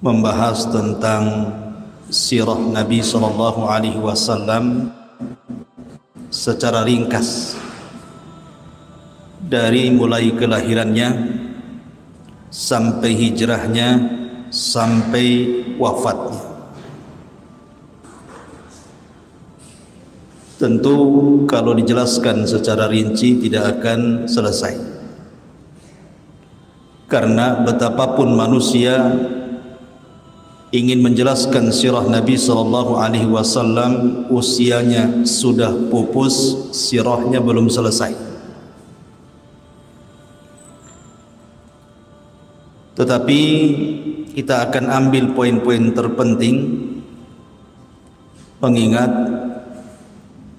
membahas tentang sirah Nabi sallallahu alaihi wasallam secara ringkas dari mulai kelahirannya sampai hijrahnya sampai wafatnya. Tentu kalau dijelaskan secara rinci tidak akan selesai, karena betapapun manusia ingin menjelaskan sirah Nabi sallallahu alaihi wasallam, usianya sudah pupus, sirahnya belum selesai. Tetapi kita akan ambil poin-poin terpenting, mengingat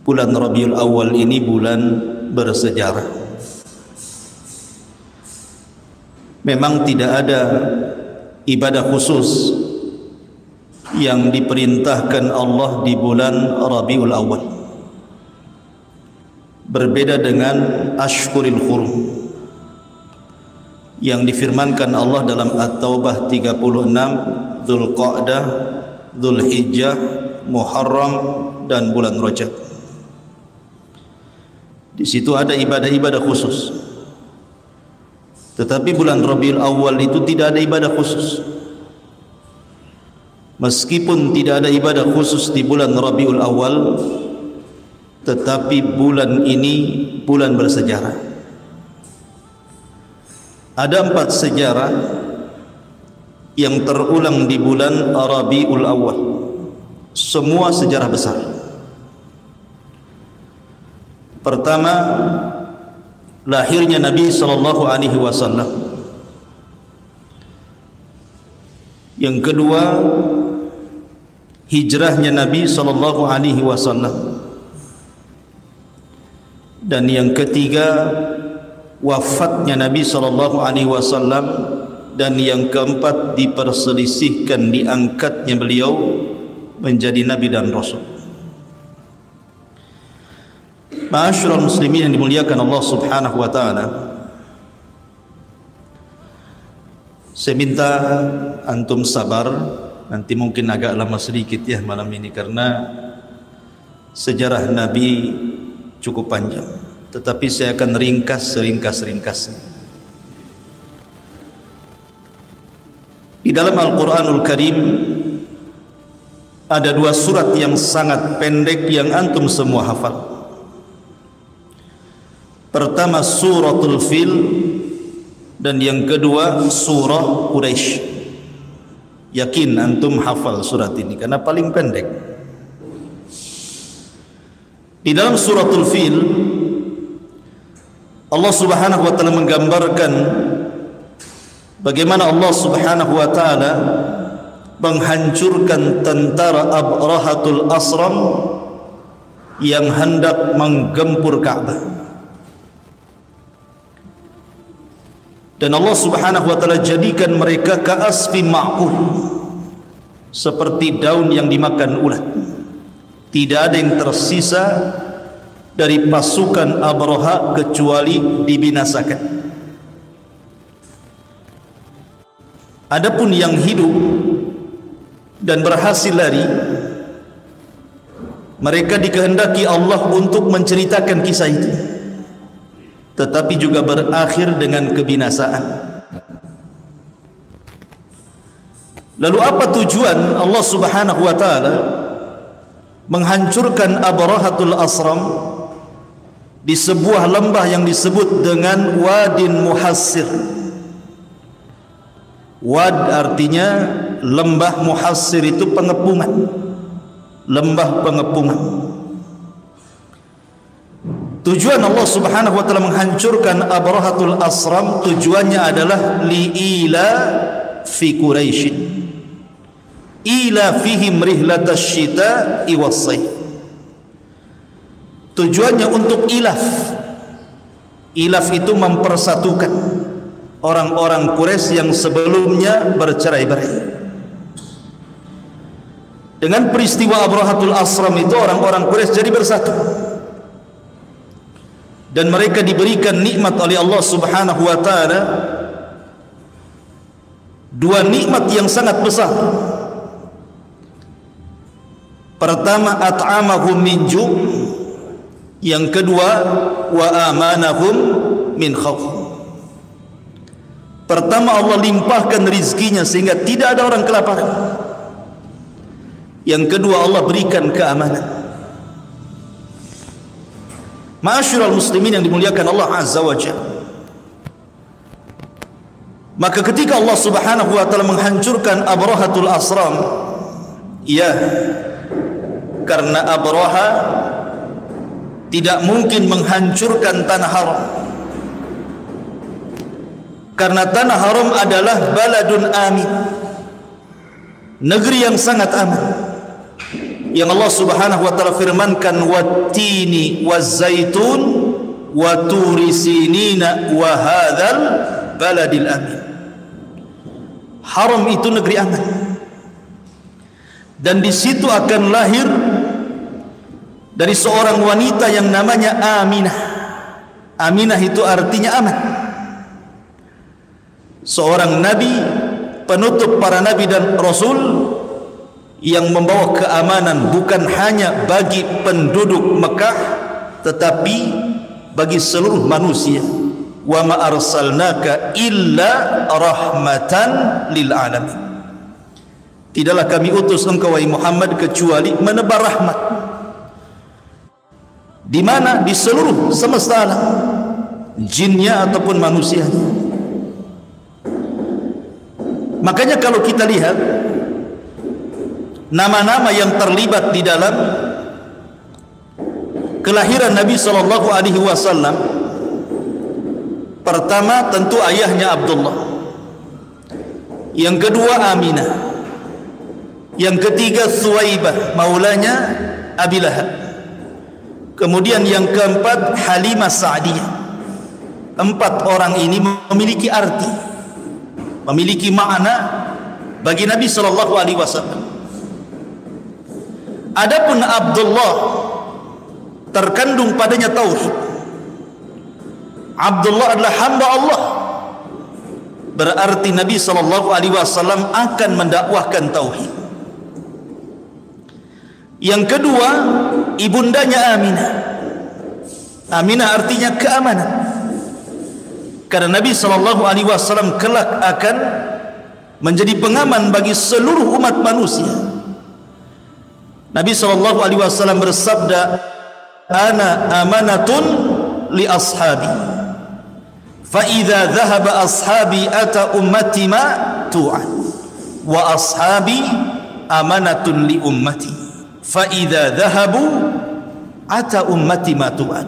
bulan Rabiul Awal ini bulan bersejarah. Memang tidak ada ibadah khusus yang diperintahkan Allah di bulan Rabiul Awal, berbeda dengan Ashhurul Hurum yang difirmankan Allah dalam At-Taubah 36, Dzulqa'dah, Dzulhijjah, Muharram dan bulan Rajab. Di situ ada ibadah-ibadah khusus. Tetapi bulan Rabiul Awal itu tidak ada ibadah khusus. Meskipun tidak ada ibadah khusus di bulan Rabiul Awal, tetapi bulan ini bulan bersejarah. Ada 4 sejarah yang terulang di bulan Rabiul Awal. Semua sejarah besar. Pertama, lahirnya Nabi sallallahu alaihi wasallam. Yang kedua, hijrahnya Nabi sallallahu alaihi wasallam. Dan yang ketiga, wafatnya Nabi sallallahu alaihi wasallam. Dan yang keempat, diperselisihkan diangkatnya beliau menjadi nabi dan rasul. Ma'asyiral muslimin yang dimuliakan Allah Subhanahu wa taala, saya minta antum sabar, nanti mungkin agak lama sedikit ya malam ini karena sejarah Nabi cukup panjang, tetapi saya akan ringkas seringkas-ringkasnya. Di dalam Al-Qur'anul Karim ada 2 surat yang sangat pendek yang antum semua hafal. Pertama suratul Fil, dan yang kedua surah Quraisy. Yakin antum hafal surat ini karena paling pendek. Di dalam suratul Fil, Allah Subhanahu wa taala menggambarkan bagaimana Allah Subhanahu wa taala menghancurkan tentara Abrahatul Asram yang hendak menggempur Ka'bah. Dan Allah Subhanahu wa taala jadikan mereka ka'asfi ma'kul, seperti daun yang dimakan ulat. Tidak ada yang tersisa dari pasukan Abraha kecuali dibinasakan. Adapun yang hidup dan berhasil lari, mereka dikehendaki Allah untuk menceritakan kisah itu, tetapi juga berakhir dengan kebinasaan. Lalu apa tujuan Allah Subhanahu wa taala menghancurkan Abrahatul Asram di sebuah lembah yang disebut dengan Wadin Muhassir? Wad artinya lembah, Muhassir itu pengepungan, lembah pengepungan. Tujuan Allah Subhanahu wa taala menghancurkan Abrahatul Asram, tujuannya adalah li'ila fi Quraisy, ila fihim rihlatash syita'i was-sayf. Tujuannya untuk ilaf. Ilaf itu mempersatukan orang-orang Quraisy yang sebelumnya bercerai-berai. Dengan peristiwa Abrahatul Asram itu orang-orang Quraisy jadi bersatu, dan mereka diberikan nikmat oleh Allah Subhanahu wa taala dua nikmat yang sangat besar. Pertama, at'amahum min ju', yang kedua, wa amanahum min khauf. Pertama, Allah limpahkan rizkinya sehingga tidak ada orang kelaparan. Yang kedua, Allah berikan keamanan. Ma'asyiral muslimin yang dimuliakan Allah Azza wa Jalla, maka ketika Allah Subhanahu wa taala menghancurkan Abrahatul Asram, ya, karena Abraha tidak mungkin menghancurkan tanah haram, karena tanah haram adalah baladun amin, negeri yang sangat aman, yang Allah Subhanahu wa taala firmankan, wattini wazzaitun wa turi sinina wa hadzal baladil amin. Haram itu negeri aman, dan di situ akan lahir dari seorang wanita yang namanya Aminah. Aminah itu artinya aman. Seorang nabi, penutup para nabi dan rasul, yang membawa keamanan bukan hanya bagi penduduk Mekah, tetapi bagi seluruh manusia. Wa ma arsalnaka illa rahmatan lil alamin. Tidaklah kami utus engkau wahai Muhammad kecuali menebar rahmat. Di mana? Di seluruh semesta alam, jinnya ataupun manusianya. Makanya kalau kita lihat nama-nama yang terlibat di dalam kelahiran Nabi sallallahu alaihi wasallam, pertama tentu ayahnya Abdullah, yang kedua Aminah, yang ketiga Thuwaibah maulanya Abi Lahab, kemudian yang keempat Halimah Sa'diyah. Empat orang ini memiliki arti, memiliki makna bagi Nabi sallallahu alaihi wasallam. Adapun Abdullah terkandung padanya tauhid. Abdullah adalah hamba Allah, berarti Nabi sallallahu alaihi wasallam akan mendakwahkan tauhid. Yang kedua, ibundanya Aminah. Aminah artinya keamanan, karena Nabi sallallahu alaihi wasallam kelak akan menjadi pengaman bagi seluruh umat manusia. Nabi sallallahu alaihi wasallam bersabda, ana amanatun li ashabi, fa idza dhahaba ashabi ata ummati ma tu'ad, wa ashabi amanatun li ummati, fa idza dhahabu ata ummati ma tu'ad.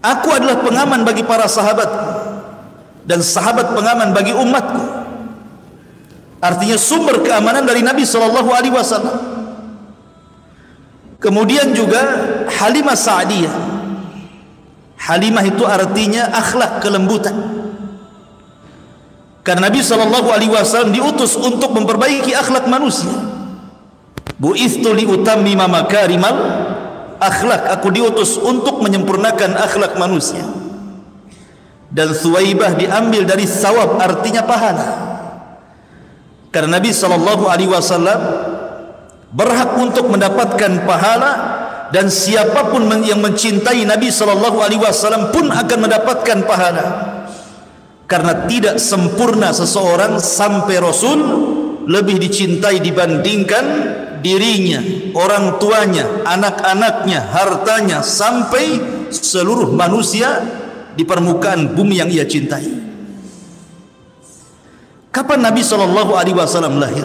Aku adalah pengaman bagi para sahabatku, dan sahabat pengaman bagi umatku. Artinya sumber keamanan dari Nabi sallallahu alaihi wasallam. Kemudian juga Halimah Sa'diyah. Halimah itu artinya akhlak, kelembutan. Karena Nabi sallallahu alaihi wasallam diutus untuk memperbaiki akhlak manusia. Bu'itsu li utammima makarimal akhlak, aku diutus untuk menyempurnakan akhlak manusia. Dan Thuwaibah diambil dari sawab, artinya pahala. Karena Nabi sallallahu alaihi wasallam berhak untuk mendapatkan pahala, dan siapapun yang mencintai Nabi sallallahu alaihi wasallam pun akan mendapatkan pahala. Karena tidak sempurna seseorang sampai Rasul lebih dicintai dibandingkan dirinya, orang tuanya, anak-anaknya, hartanya, sampai seluruh manusia di permukaan bumi yang ia cintai. Kapan Nabi sallallahu alaihi wasallam lahir?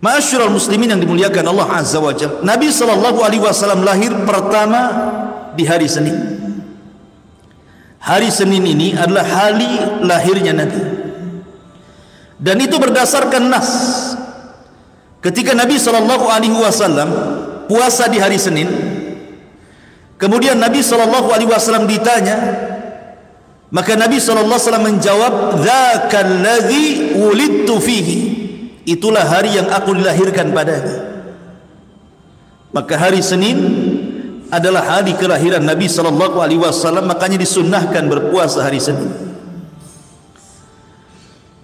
Ma'asyiral muslimin yang dimuliakan Allah Azza wa Jalla, Nabi sallallahu alaihi wasallam lahir pertama di hari Senin. Hari Senin ini adalah hari lahirnya Nabi, dan itu berdasarkan nas. Ketika Nabi sallallahu alaihi wasallam puasa di hari Senin, kemudian Nabi sallallahu alaihi wasallam ditanya, maka Nabi sallallahu alaihi wasallam menjawab, dzakal ladzi wulidtu fihi, itulah hari yang aku dilahirkan padanya. Maka hari Senin adalah hari kelahiran Nabi sallallahu alaihi wasallam, makanya disunnahkan berpuasa hari Senin.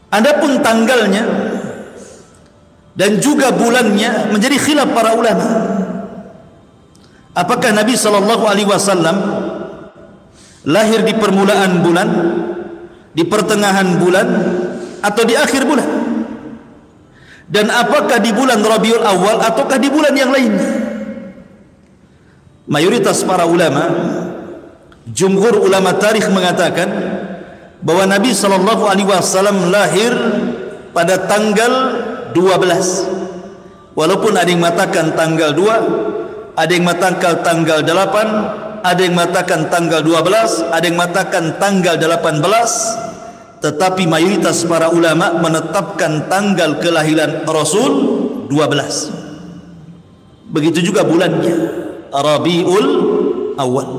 Adapun tanggalnya dan juga bulannya menjadi khilaf para ulama. Apakah Nabi SAW lahir di permulaan bulan, di pertengahan bulan, atau di akhir bulan? Dan apakah di bulan Rabiul Awal ataukah di bulan yang lainnya? Mayoritas para ulama, jumhur ulama tarikh mengatakan bahwa Nabi SAW lahir pada tanggal 12. Walaupun ada yang mengatakan tanggal 2, ada yang mengatakan tanggal 8, ada yang mengatakan tanggal 12, ada yang mengatakan tanggal 18, tetapi mayoritas para ulama menetapkan tanggal kelahiran Rasul 12. Begitu juga bulannya, Rabiul Awal.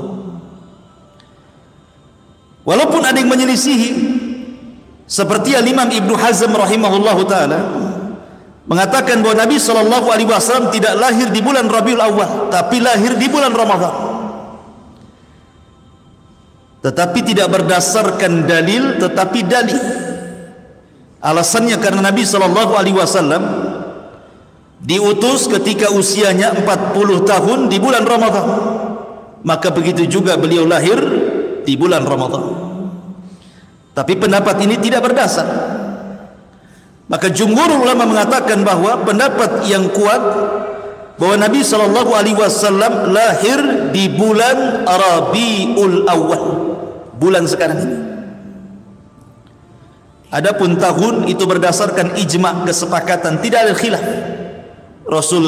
Walaupun ada yang menyelisihi, seperti Imam Ibnu Hazm rahimahullahu taala mengatakan bahwa Nabi SAW tidak lahir di bulan Rabiul Awal, tapi lahir di bulan Ramadan. Tetapi tidak berdasarkan dalil, tetapi dalil. Alasannya karena Nabi SAW diutus ketika usianya 40 tahun di bulan Ramadan, maka begitu juga beliau lahir di bulan Ramadan. Tapi pendapat ini tidak berdasar. Maka jumhur ulama mengatakan bahwa pendapat yang kuat bahwa Nabi SAW lahir di bulan Rabiul Awal, bulan sekarang ini. Adapun tahun itu berdasarkan ijma', kesepakatan, tidak ada khilaf. Rasul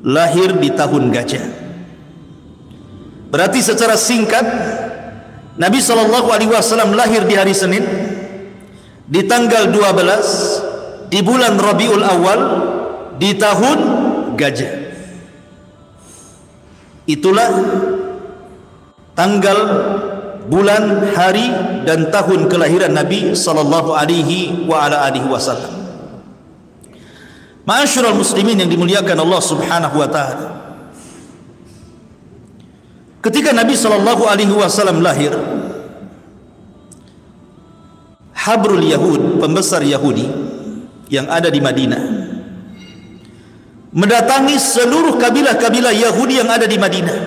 lahir di tahun gajah. Berarti secara singkat Nabi SAW lahir di hari Senin, di tanggal 12 di bulan Rabiul Awal, di tahun gajah. Itulah tanggal, bulan, hari dan tahun kelahiran Nabi SAW. Ma'asyiral muslimin yang dimuliakan Allah Subhanahu wa taala, ketika Nabi SAW lahir, habrul Yahud, pembesar Yahudi yang ada di Madinah, mendatangi seluruh kabilah-kabilah Yahudi yang ada di Madinah.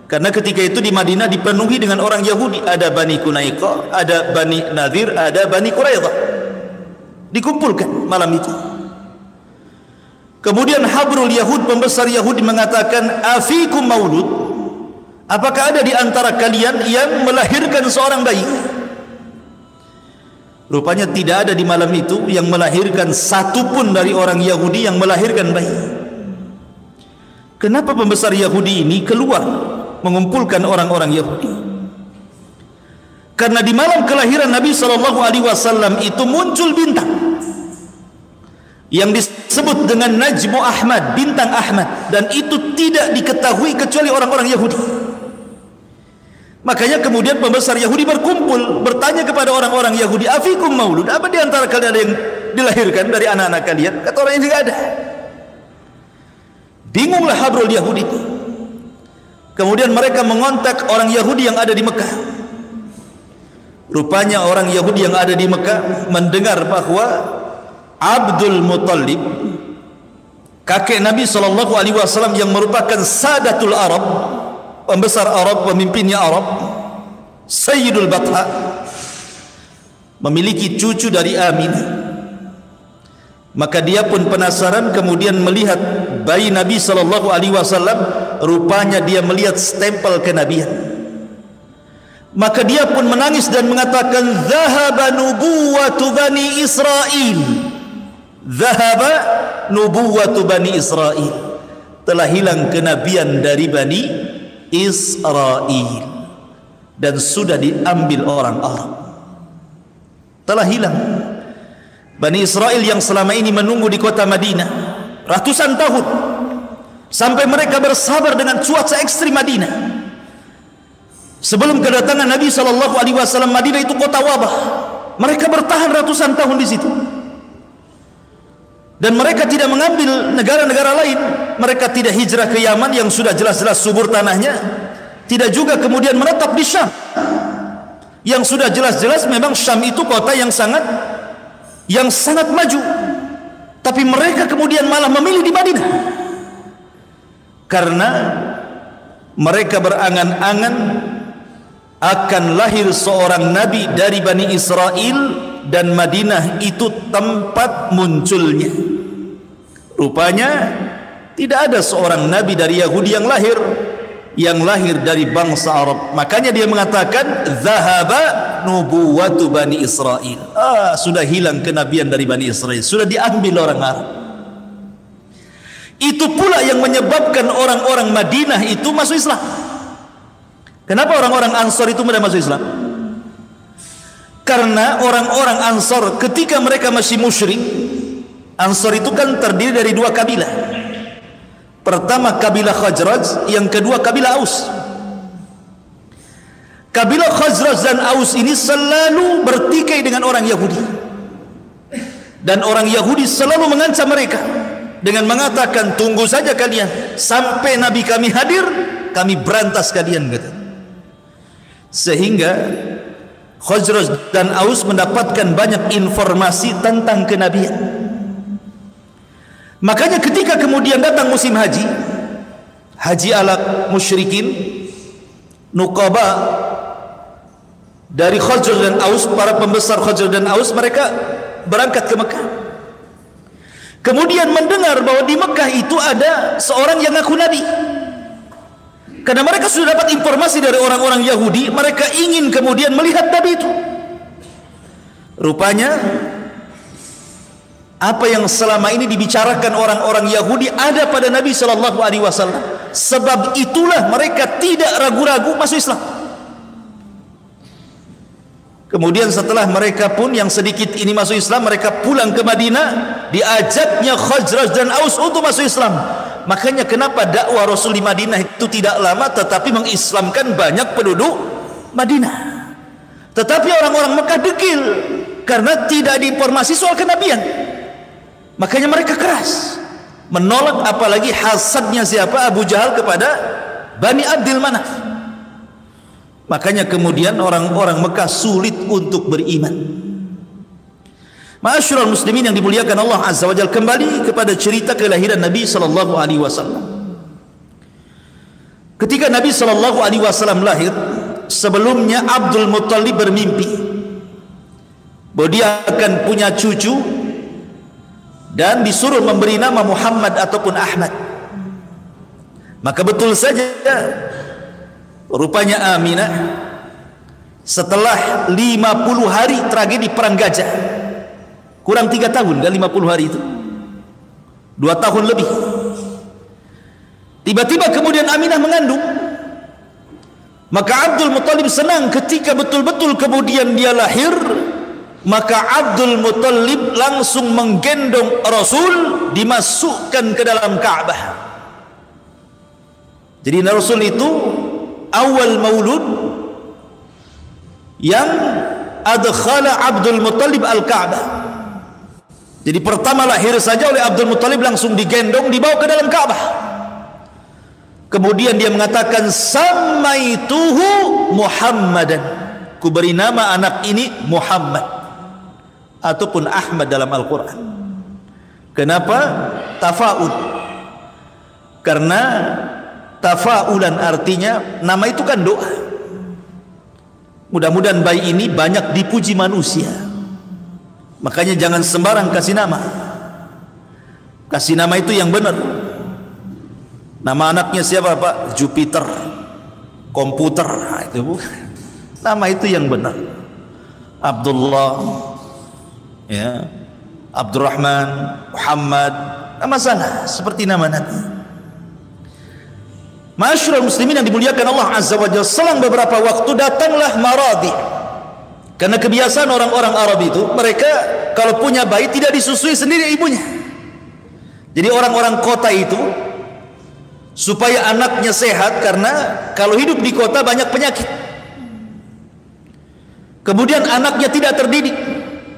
Karena ketika itu di Madinah dipenuhi dengan orang Yahudi, ada Bani Qunaiqah, ada Bani Nadir, ada Bani Quraidah. Dikumpulkan malam itu. Kemudian habrul Yahud, pembesar Yahudi mengatakan, afikum maulud, apakah ada di antara kalian yang melahirkan seorang bayi? Rupanya tidak ada di malam itu yang melahirkan satupun dari orang Yahudi yang melahirkan bayi. Kenapa pembesar Yahudi ini keluar mengumpulkan orang-orang Yahudi? Karena di malam kelahiran Nabi SAW itu muncul bintang yang disebut dengan Najmu Ahmad, bintang Ahmad, dan itu tidak diketahui kecuali orang-orang Yahudi. Makanya kemudian pembesar Yahudi berkumpul, bertanya kepada orang-orang Yahudi, afikum maulud, apa di antara kalian ada yang dilahirkan dari anak-anak kalian? Kata orang yang tidak ada. Bingunglah habrul Yahudi. Kemudian mereka mengontak orang Yahudi yang ada di Mekah. Rupanya orang Yahudi yang ada di Mekah mendengar bahwa Abdul Muttalib, kakek Nabi SAW yang merupakan Sadatul Arab, pembesar Arab, pemimpinnya Arab, Sayyidul Batha, memiliki cucu dari Aminah. Maka dia pun penasaran, kemudian melihat bayi Nabi SAW, rupanya dia melihat stempel kenabian. Maka dia pun menangis dan mengatakan, "Dhahaba nubuwatu Bani Israel." Dhahaba nubuwatu Bani Israel. Telah hilang kenabian dari Bani Israel dan sudah diambil orang Arab. Telah hilang. Bani Israel yang selama ini menunggu di kota Madinah ratusan tahun, sampai mereka bersabar dengan cuaca ekstrim Madinah. Sebelum kedatangan Nabi SAW, Madinah itu kota wabah. Mereka bertahan ratusan tahun di situ. Dan mereka tidak mengambil negara-negara lain. Mereka tidak hijrah ke Yaman yang sudah jelas-jelas subur tanahnya. Tidak juga kemudian menetap di Syam, yang sudah jelas-jelas memang Syam itu kota yang sangat yang sangat maju, tapi mereka kemudian malah memilih di Madinah karena mereka berangan-angan akan lahir seorang nabi dari Bani Israel dan Madinah itu tempat munculnya. Rupanya tidak ada seorang nabi dari Yahudi yang lahir dari bangsa Arab. Makanya dia mengatakan zahaba nubuwatu Bani Israel. Sudah hilang kenabian dari Bani Israel, sudah diambil orang Arab. Itu pula yang menyebabkan orang-orang Madinah itu masuk Islam. Kenapa orang-orang Ansor itu mudah masuk Islam? Karena orang-orang Ansor ketika mereka masih musyrik, Ansor itu kan terdiri dari dua kabilah. Pertama kabilah Khazraj, yang kedua kabilah Aus. Kabilah Khazraj dan Aus ini selalu bertikai dengan orang Yahudi, dan orang Yahudi selalu mengancam mereka dengan mengatakan, tunggu saja kalian sampai Nabi kami hadir, kami berantas kalian, kata. Sehingga Khazraj dan Aus mendapatkan banyak informasi tentang kenabian. Makanya ketika kemudian datang musim haji ala musyrikin, nuqaba dari Khazraj dan Aus, para pembesar Khazraj dan Aus, mereka berangkat ke Mekah. Kemudian mendengar bahwa di Mekah itu ada seorang yang ngaku nabi. Karena mereka sudah dapat informasi dari orang-orang Yahudi, mereka ingin kemudian melihat nabi itu. Rupanya apa yang selama ini dibicarakan orang-orang Yahudi ada pada Nabi Shallallahu Alaihi Wasallam. Sebab itulah mereka tidak ragu-ragu masuk Islam. Kemudian setelah mereka pun yang sedikit ini masuk Islam, mereka pulang ke Madinah, diajaknya Khazraj dan Aus untuk masuk Islam. Makanya kenapa dakwah Rasul di Madinah itu tidak lama tetapi mengislamkan banyak penduduk Madinah. Tetapi orang-orang Mekah dekil karena tidak diinformasi soal kenabian. Makanya mereka keras menolak, apalagi hasadnya siapa? Abu Jahal kepada Bani Abdil Manaf. Makanya kemudian orang-orang Mekah sulit untuk beriman. Ma'asyiral muslimin yang dimuliakan Allah Azza wa Jalla, kembali kepada cerita kelahiran Nabi sallallahu alaihi wasallam. Ketika Nabi sallallahu alaihi wasallam lahir, sebelumnya Abdul Muttalib bermimpi bahwa dia akan punya cucu dan disuruh memberi nama Muhammad ataupun Ahmad. Maka betul saja, rupanya Aminah setelah 50 hari tragedi perang Gajah, kurang 3 tahun kan 50 hari itu, 2 tahun lebih, tiba-tiba kemudian Aminah mengandung. Maka Abdul Muttalib senang ketika betul-betul kemudian dia lahir. Maka Abdul Muttalib langsung menggendong Rasul, dimasukkan ke dalam Ka'bah. Jadi Rasul itu awal maulud yang adkhala Abdul Muttalib al-Ka'bah. Jadi pertama lahir saja oleh Abdul Muttalib langsung digendong, dibawa ke dalam Ka'bah. Kemudian dia mengatakan, samaituhu Muhammadan, ku beri nama anak ini Muhammad ataupun Ahmad dalam Al-Quran. Kenapa? Tafa'ul. Karena tafa'ulan artinya nama itu kan doa. Mudah-mudahan bayi ini banyak dipuji manusia. Makanya jangan sembarang kasih nama. Kasih nama itu yang benar. Nama anaknya siapa Pak? Jupiter, komputer, itu bukan. Nama itu yang benar. Abdullah, ya, Abdurrahman, Muhammad, nama salah seperti nama Nabi. Ma'asyiral muslimin yang dimuliakan Allah Azza wa Jalla, selang beberapa waktu datanglah maradi. Karena kebiasaan orang-orang Arab itu, mereka kalau punya bayi tidak disusui sendiri ibunya. Jadi orang-orang kota itu supaya anaknya sehat, karena kalau hidup di kota banyak penyakit. Kemudian anaknya tidak terdidik,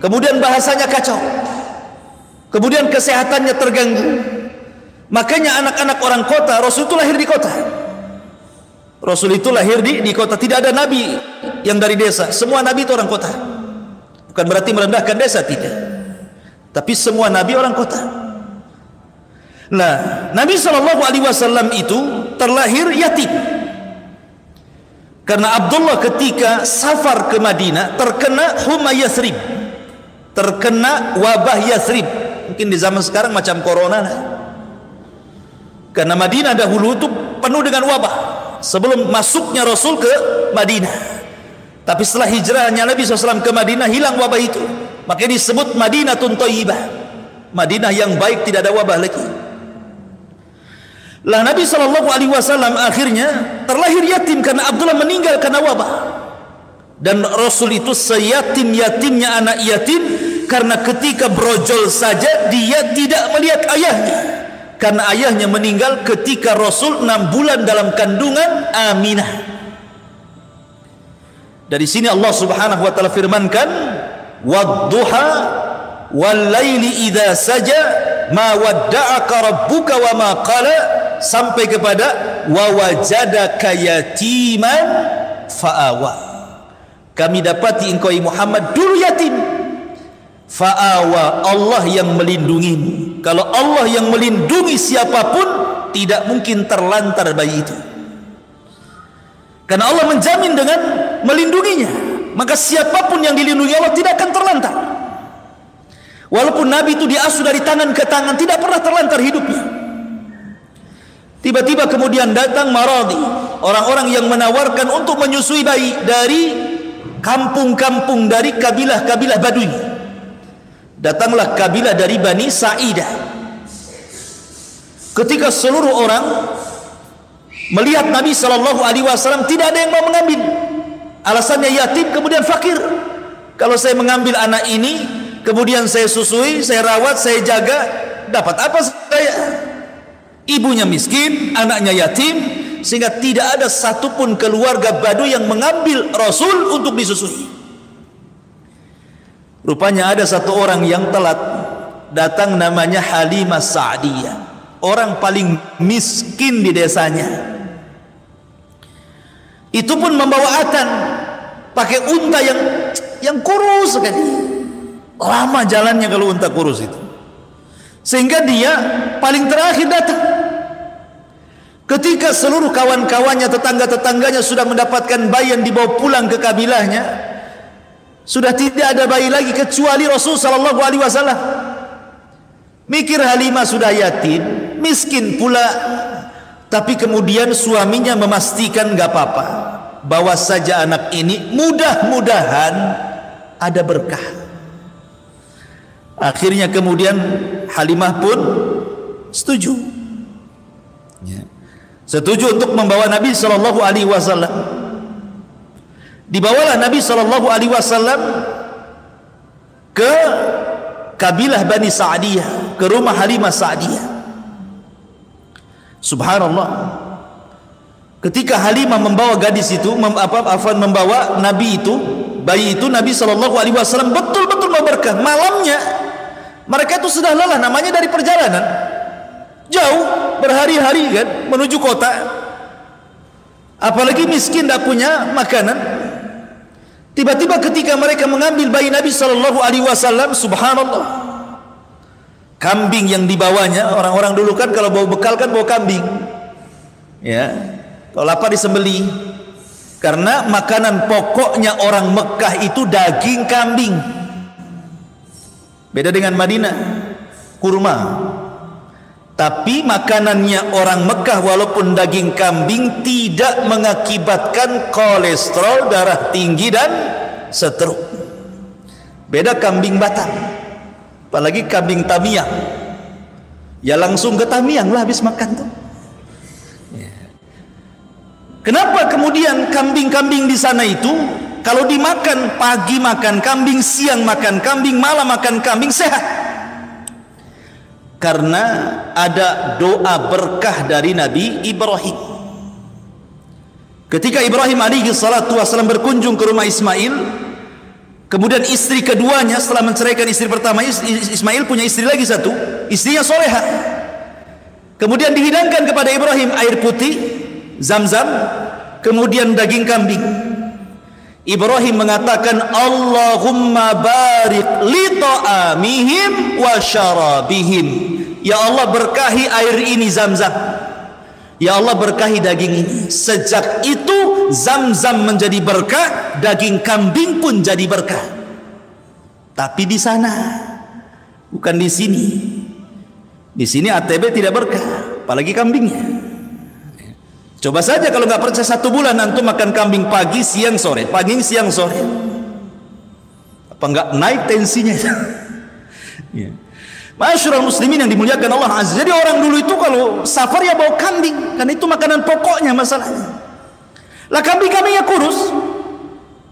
kemudian bahasanya kacau, kemudian kesehatannya terganggu. Makanya anak-anak orang kota, Rasul itu lahir di kota. Rasul itu lahir di kota. Tidak ada nabi yang dari desa, semua nabi itu orang kota. Bukan berarti merendahkan desa, tidak. Tapi semua nabi orang kota. Nah, Nabi SAW itu terlahir yatim. Karena Abdullah ketika safar ke Madinah terkena huma Yathrib, terkena wabah Yathrib. Mungkin di zaman sekarang macam corona lah. Karena Madinah dahulu itu penuh dengan wabah sebelum masuknya Rasul ke Madinah. Tapi setelah hijrahnya Nabi SAW ke Madinah, hilang wabah itu. Makanya disebut Madinatun Thayyibah, Madinah yang baik, tidak ada wabah lagi. Lah Nabi SAW akhirnya terlahir yatim karena Abdullah meninggal karena wabah. Dan Rasul itu seyatim-yatimnya anak yatim, karena ketika brojol saja dia tidak melihat ayahnya, karena ayahnya meninggal ketika Rasul 6 bulan dalam kandungan Aminah. Dari sini Allah Subhanahu wa taala firmankan, "Wadduha wal laili idza saja ma wadda'aka rabbuka wa ma qala", sampai kepada wa wajadaka yatiman fa'awa. Kami dapati engkau Muhammad dulu yatim, fa'awa, Allah yang melindungimu. Kalau Allah yang melindungi siapapun, tidak mungkin terlantar bayi itu, karena Allah menjamin dengan melindunginya. Maka siapapun yang dilindungi Allah tidak akan terlantar. Walaupun Nabi itu diasuh dari tangan ke tangan, tidak pernah terlantar hidupnya. Tiba-tiba kemudian datang maradi, orang-orang yang menawarkan untuk menyusui bayi dari kampung-kampung, dari kabilah-kabilah Badui. Datanglah kabilah dari Bani Sa'idah. Ketika seluruh orang melihat Nabi SAW, tidak ada yang mau mengambil. Alasannya yatim, kemudian fakir. Kalau saya mengambil anak ini, kemudian saya susui, saya rawat, saya jaga, dapat apa saya? Ibunya miskin, anaknya yatim, sehingga tidak ada satupun keluarga Badui yang mengambil Rasul untuk disusui. Rupanya ada satu orang yang telat datang, namanya Halimah Sa'diyah, orang paling miskin di desanya. Itu pun membawa atan, pakai unta yang kurus sekali. Lama jalannya kalau unta kurus itu, sehingga dia paling terakhir datang. Ketika seluruh kawan-kawannya, tetangga-tetangganya sudah mendapatkan bayi yang dibawa pulang ke kabilahnya, sudah tidak ada bayi lagi kecuali Rasul sallallahu alaihi wasallam. Mikir Halimah sudah yatim, miskin pula, tapi kemudian suaminya memastikan enggak apa-apa, bawa saja anak ini, mudah-mudahan ada berkah. Akhirnya kemudian Halimah pun setuju, setuju untuk membawa Nabi sallallahu alaihi wasallam. Dibawalah Nabi sallallahu alaihi wasallam ke kabilah Bani Sa'diyah, ke rumah Halimah Sa'diyah. Subhanallah, ketika Halimah membawa gadis itu, membawa Nabi itu, bayi itu, Nabi sallallahu alaihi wasallam betul-betul memberkah. Malamnya mereka itu sudah lelah, namanya dari perjalanan jauh, berhari-hari kan, menuju kota, apalagi miskin, tidak punya makanan. Tiba-tiba ketika mereka mengambil bayi Nabi sallallahu alaihi wasallam, subhanallah, kambing yang dibawanya, orang-orang dulu kan kalau bawa bekal kan bawa kambing, ya, kalau lapar disembeli, karena makanan pokoknya orang Mekah itu daging kambing. Beda dengan Madinah, kurma. Tapi makanannya orang Mekah walaupun daging kambing tidak mengakibatkan kolesterol, darah tinggi dan stroke. Beda kambing Batam, apalagi kambing Tamiang, ya langsung ke Tamiang lah habis makan tuh. Kenapa kemudian kambing-kambing di sana itu kalau dimakan, pagi makan kambing, siang makan kambing, malam makan kambing, sehat? Karena ada doa berkah dari Nabi Ibrahim. Ketika Ibrahim alaihi salatu wasallam berkunjung ke rumah Ismail, kemudian istri keduanya setelah menceraikan istri pertama, Ismail punya istri lagi satu, istrinya solehah. Kemudian dihidangkan kepada Ibrahim air putih Zam-zam, kemudian daging kambing. Ibrahim mengatakan, Allahumma barik li ta'amihim wa syarabihim. Ya Allah, berkahi air ini Zam-Zam. Ya Allah, berkahi daging ini. Sejak itu Zam-Zam menjadi berkah, daging kambing pun jadi berkah. Tapi di sana, bukan di sini. Di sini ATB tidak berkah, apalagi kambingnya. Coba saja kalau nggak percaya, 1 bulan antum makan kambing pagi, siang, sore, pagi, siang, sore. Apa nggak naik tensinya? Ya. Masyarul muslimin yang dimuliakan Allah Azza. Jadi orang dulu itu kalau safar ya bawa kambing, karena itu makanan pokoknya masalahnya. Lah kambing-kambingnya kurus.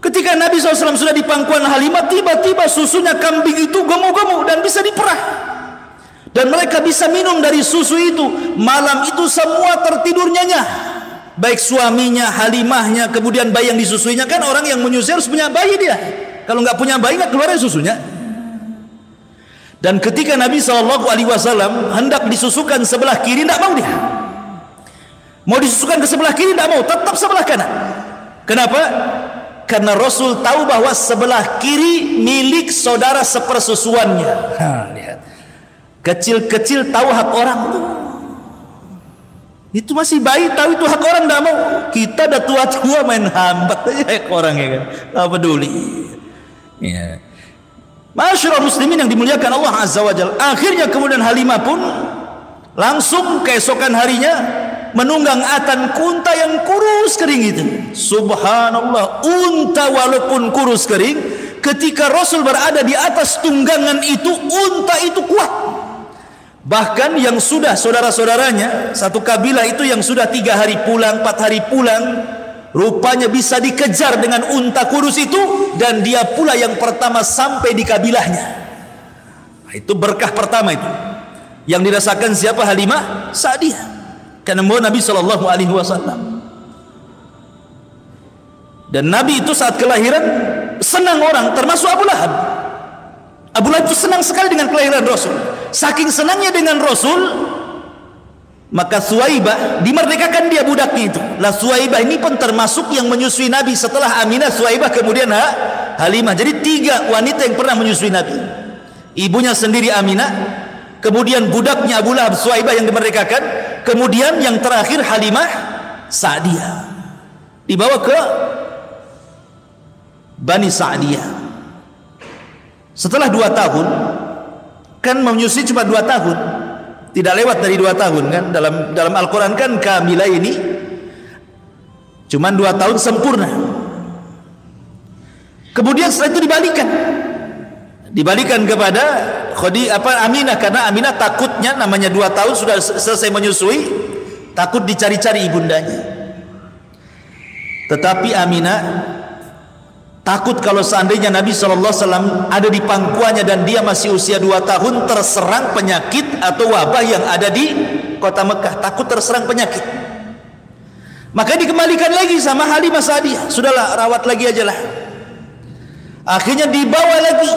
Ketika Nabi SAW sudah di pangkuan Halimah, tiba-tiba susunya kambing itu gemuk-gemuk dan bisa diperah. Dan mereka bisa minum dari susu itu. Malam itu semua tertidur nyenyak. Baik suaminya, Halimahnya, kemudian bayi yang disusuinya. Kan orang yang menyusui harus punya bayi dia. Kalau nggak punya bayi nggak keluar susunya. Dan ketika Nabi SAW hendak disusukan sebelah kiri, tidak mau dia. Mau disusukan ke sebelah kiri, tidak mau, tetap sebelah kanan. Kenapa? Karena Rasul tahu bahwa sebelah kiri milik saudara sepersusuannya. Lihat. Kecil-kecil tahu hak orang tuh. Itu masih bayi tahu itu hak orang, tidak mau. Kita dah tua-tua main hambat aja hak orang, ya kan? Tidak peduli. Ya. Masyarul muslimin yang dimuliakan Allah Azza wa Jalla. Akhirnya kemudian Halimah pun langsung keesokan harinya menunggang atan unta yang kurus kering itu. Subhanallah, unta walaupun kurus kering, ketika Rasul berada di atas tunggangan itu, unta itu kuat. Bahkan yang sudah saudara-saudaranya, satu kabilah itu yang sudah 3 hari pulang, 4 hari pulang, rupanya bisa dikejar dengan unta kurus itu, dan dia pula yang pertama sampai di kabilahnya. Nah, itu berkah pertama itu. Yang dirasakan siapa? Halimah Sa'diyah. Karena membawa Nabi SAW. Dan Nabi itu saat kelahiran senang orang, termasuk Abu Lahab. Abu Lahab itu senang sekali dengan kelahiran Rasul. Saking senangnya dengan Rasul, maka Suwaibah dimerdekakan dia budaknya itu. Lah Suwaibah ini pun termasuk yang menyusui Nabi setelah Aminah, Suwaibah, kemudian Halimah. Jadi 3 wanita yang pernah menyusui Nabi. Ibunya sendiri Aminah, kemudian budaknya Abu Lahab, Suwaibah yang dimerdekakan, kemudian yang terakhir Halimah Sa'diyah. Dibawa ke Bani Sa'diyah. Setelah 2 tahun, kan menyusui cuma 2 tahun. Tidak lewat dari 2 tahun kan. Dalam Al-Quran kan kamilah ini cuman 2 tahun sempurna. Kemudian setelah itu dibalikan kepada Aminah, karena Aminah takutnya namanya 2 tahun sudah selesai menyusui, takut dicari-cari ibundanya. Tetapi Aminah takut kalau seandainya Nabi SAW ada di pangkuannya dan dia masih usia 2 tahun terserang penyakit atau wabah yang ada di kota Mekah. Takut terserang penyakit. Maka dikembalikan lagi sama Halimah Sa'diyah. Sudahlah, rawat lagi aja lah. Akhirnya dibawa lagi.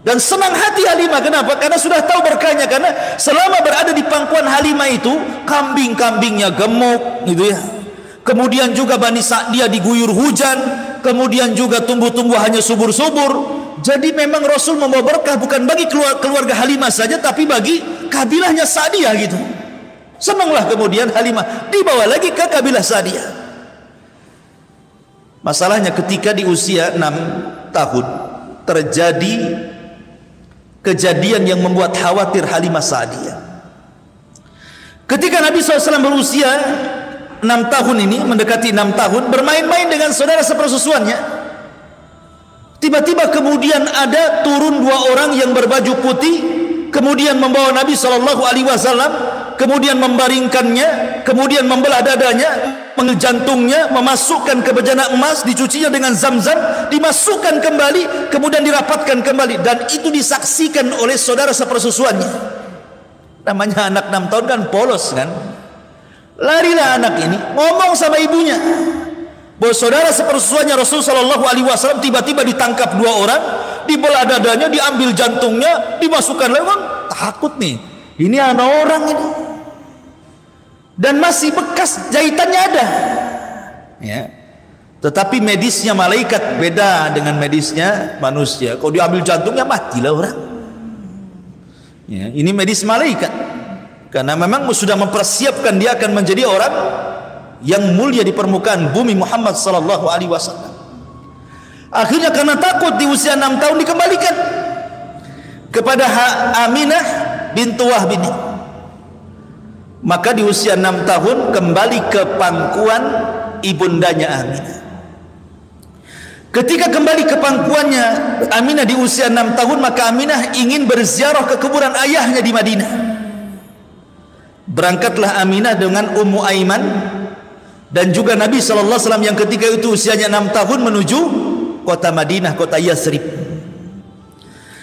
Dan senang hati Halimah. Kenapa? Karena sudah tahu berkahnya. Karena selama berada di pangkuan Halimah itu, kambing-kambingnya gemuk gitu ya. Kemudian juga Bani Sa'diyah diguyur hujan, kemudian juga tumbuh-tumbuhannya subur-subur. Jadi memang Rasul membawa berkah bukan bagi keluarga Halimah saja, tapi bagi kabilahnya Sa'diyah gitu. Senanglah kemudian Halimah dibawa lagi ke kabilah Sa'diyah. Masalahnya ketika di usia 6 tahun terjadi kejadian yang membuat khawatir Halimah Sa'diyah. Ketika Nabi SAW berusia 6 tahun ini, mendekati 6 tahun, bermain-main dengan saudara sepersusuannya, tiba-tiba kemudian ada turun 2 orang yang berbaju putih, kemudian membawa Nabi SAW, kemudian membaringkannya, kemudian membelah dadanya, mengjantungnya, memasukkan ke bejana emas, dicucinya dengan Zam-Zam, dimasukkan kembali, kemudian dirapatkan kembali, dan itu disaksikan oleh saudara sepersusuannya. Namanya anak 6 tahun kan polos kan. Larilah anak ini ngomong sama ibunya bahwa saudara sepersusuannya Rasul SAW tiba-tiba ditangkap 2 orang, dibelah dadanya, diambil jantungnya, dimasukkan lagi. Takut nih, ini anak orang ini, dan masih bekas jahitannya ada ya. Tetapi medisnya malaikat beda dengan medisnya manusia. Kalau diambil jantungnya matilah orang. Ya, ini medis malaikat. Karena memang sudah mempersiapkan dia akan menjadi orang yang mulia di permukaan bumi, Muhammad sallallahu alaihi wasallam. Akhirnya karena takut di usia 6 tahun dikembalikan kepada Aminah bintu Wahb ini. Maka di usia 6 tahun kembali ke pangkuan ibundanya Aminah. Ketika kembali ke pangkuannya Aminah di usia 6 tahun, maka Aminah ingin berziarah ke kuburan ayahnya di Madinah. Berangkatlah Aminah dengan Ummu Aiman dan juga Nabi SAW yang ketika itu usianya 6 tahun menuju kota Madinah, kota Yasrib.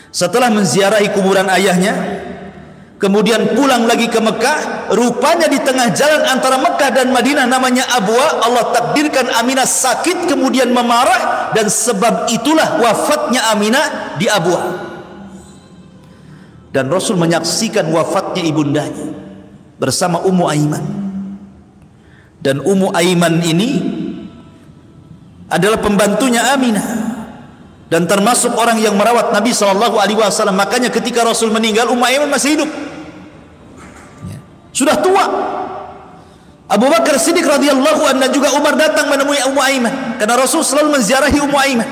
Setelah menziarahi kuburan ayahnya, kemudian pulang lagi ke Mekah. Rupanya di tengah jalan antara Mekah dan Madinah namanya Abwa, Allah takdirkan Aminah sakit kemudian memarah, dan sebab itulah wafatnya Aminah di Abwa. Dan Rasul menyaksikan wafatnya ibundanya bersama Ummu Aiman. Dan Ummu Aiman ini adalah pembantunya Aminah dan termasuk orang yang merawat Nabi SAW. Makanya ketika Rasul meninggal, Ummu Aiman masih hidup, sudah tua. Abu Bakar Siddiq radhiyallahu anhu dan juga Umar datang menemui Ummu Aiman karena Rasul selalu menziarahi Ummu Aiman.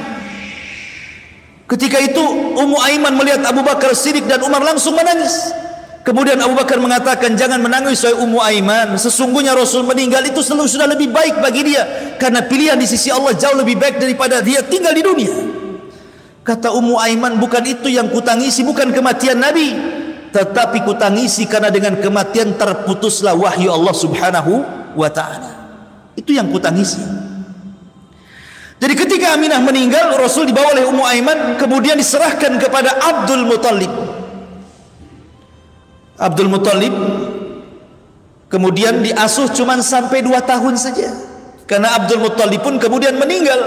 Ketika itu Ummu Aiman melihat Abu Bakar Siddiq dan Umar langsung menangis. Kemudian Abu Bakar mengatakan, jangan menangis wahai Ummu Aiman, sesungguhnya Rasul meninggal itu selalu sudah lebih baik bagi dia, karena pilihan di sisi Allah jauh lebih baik daripada dia tinggal di dunia. Kata Ummu Aiman, bukan itu yang kutangisi, bukan kematian Nabi, tetapi kutangisi karena dengan kematian terputuslah wahyu Allah subhanahu wa ta'ala. Itu yang kutangisi. Jadi ketika Aminah meninggal, Rasul dibawa oleh Ummu Aiman, kemudian diserahkan kepada Abdul Muttalib. Abdul Muttalib kemudian diasuh cuma sampai 2 tahun saja, karena Abdul Muttalib pun kemudian meninggal.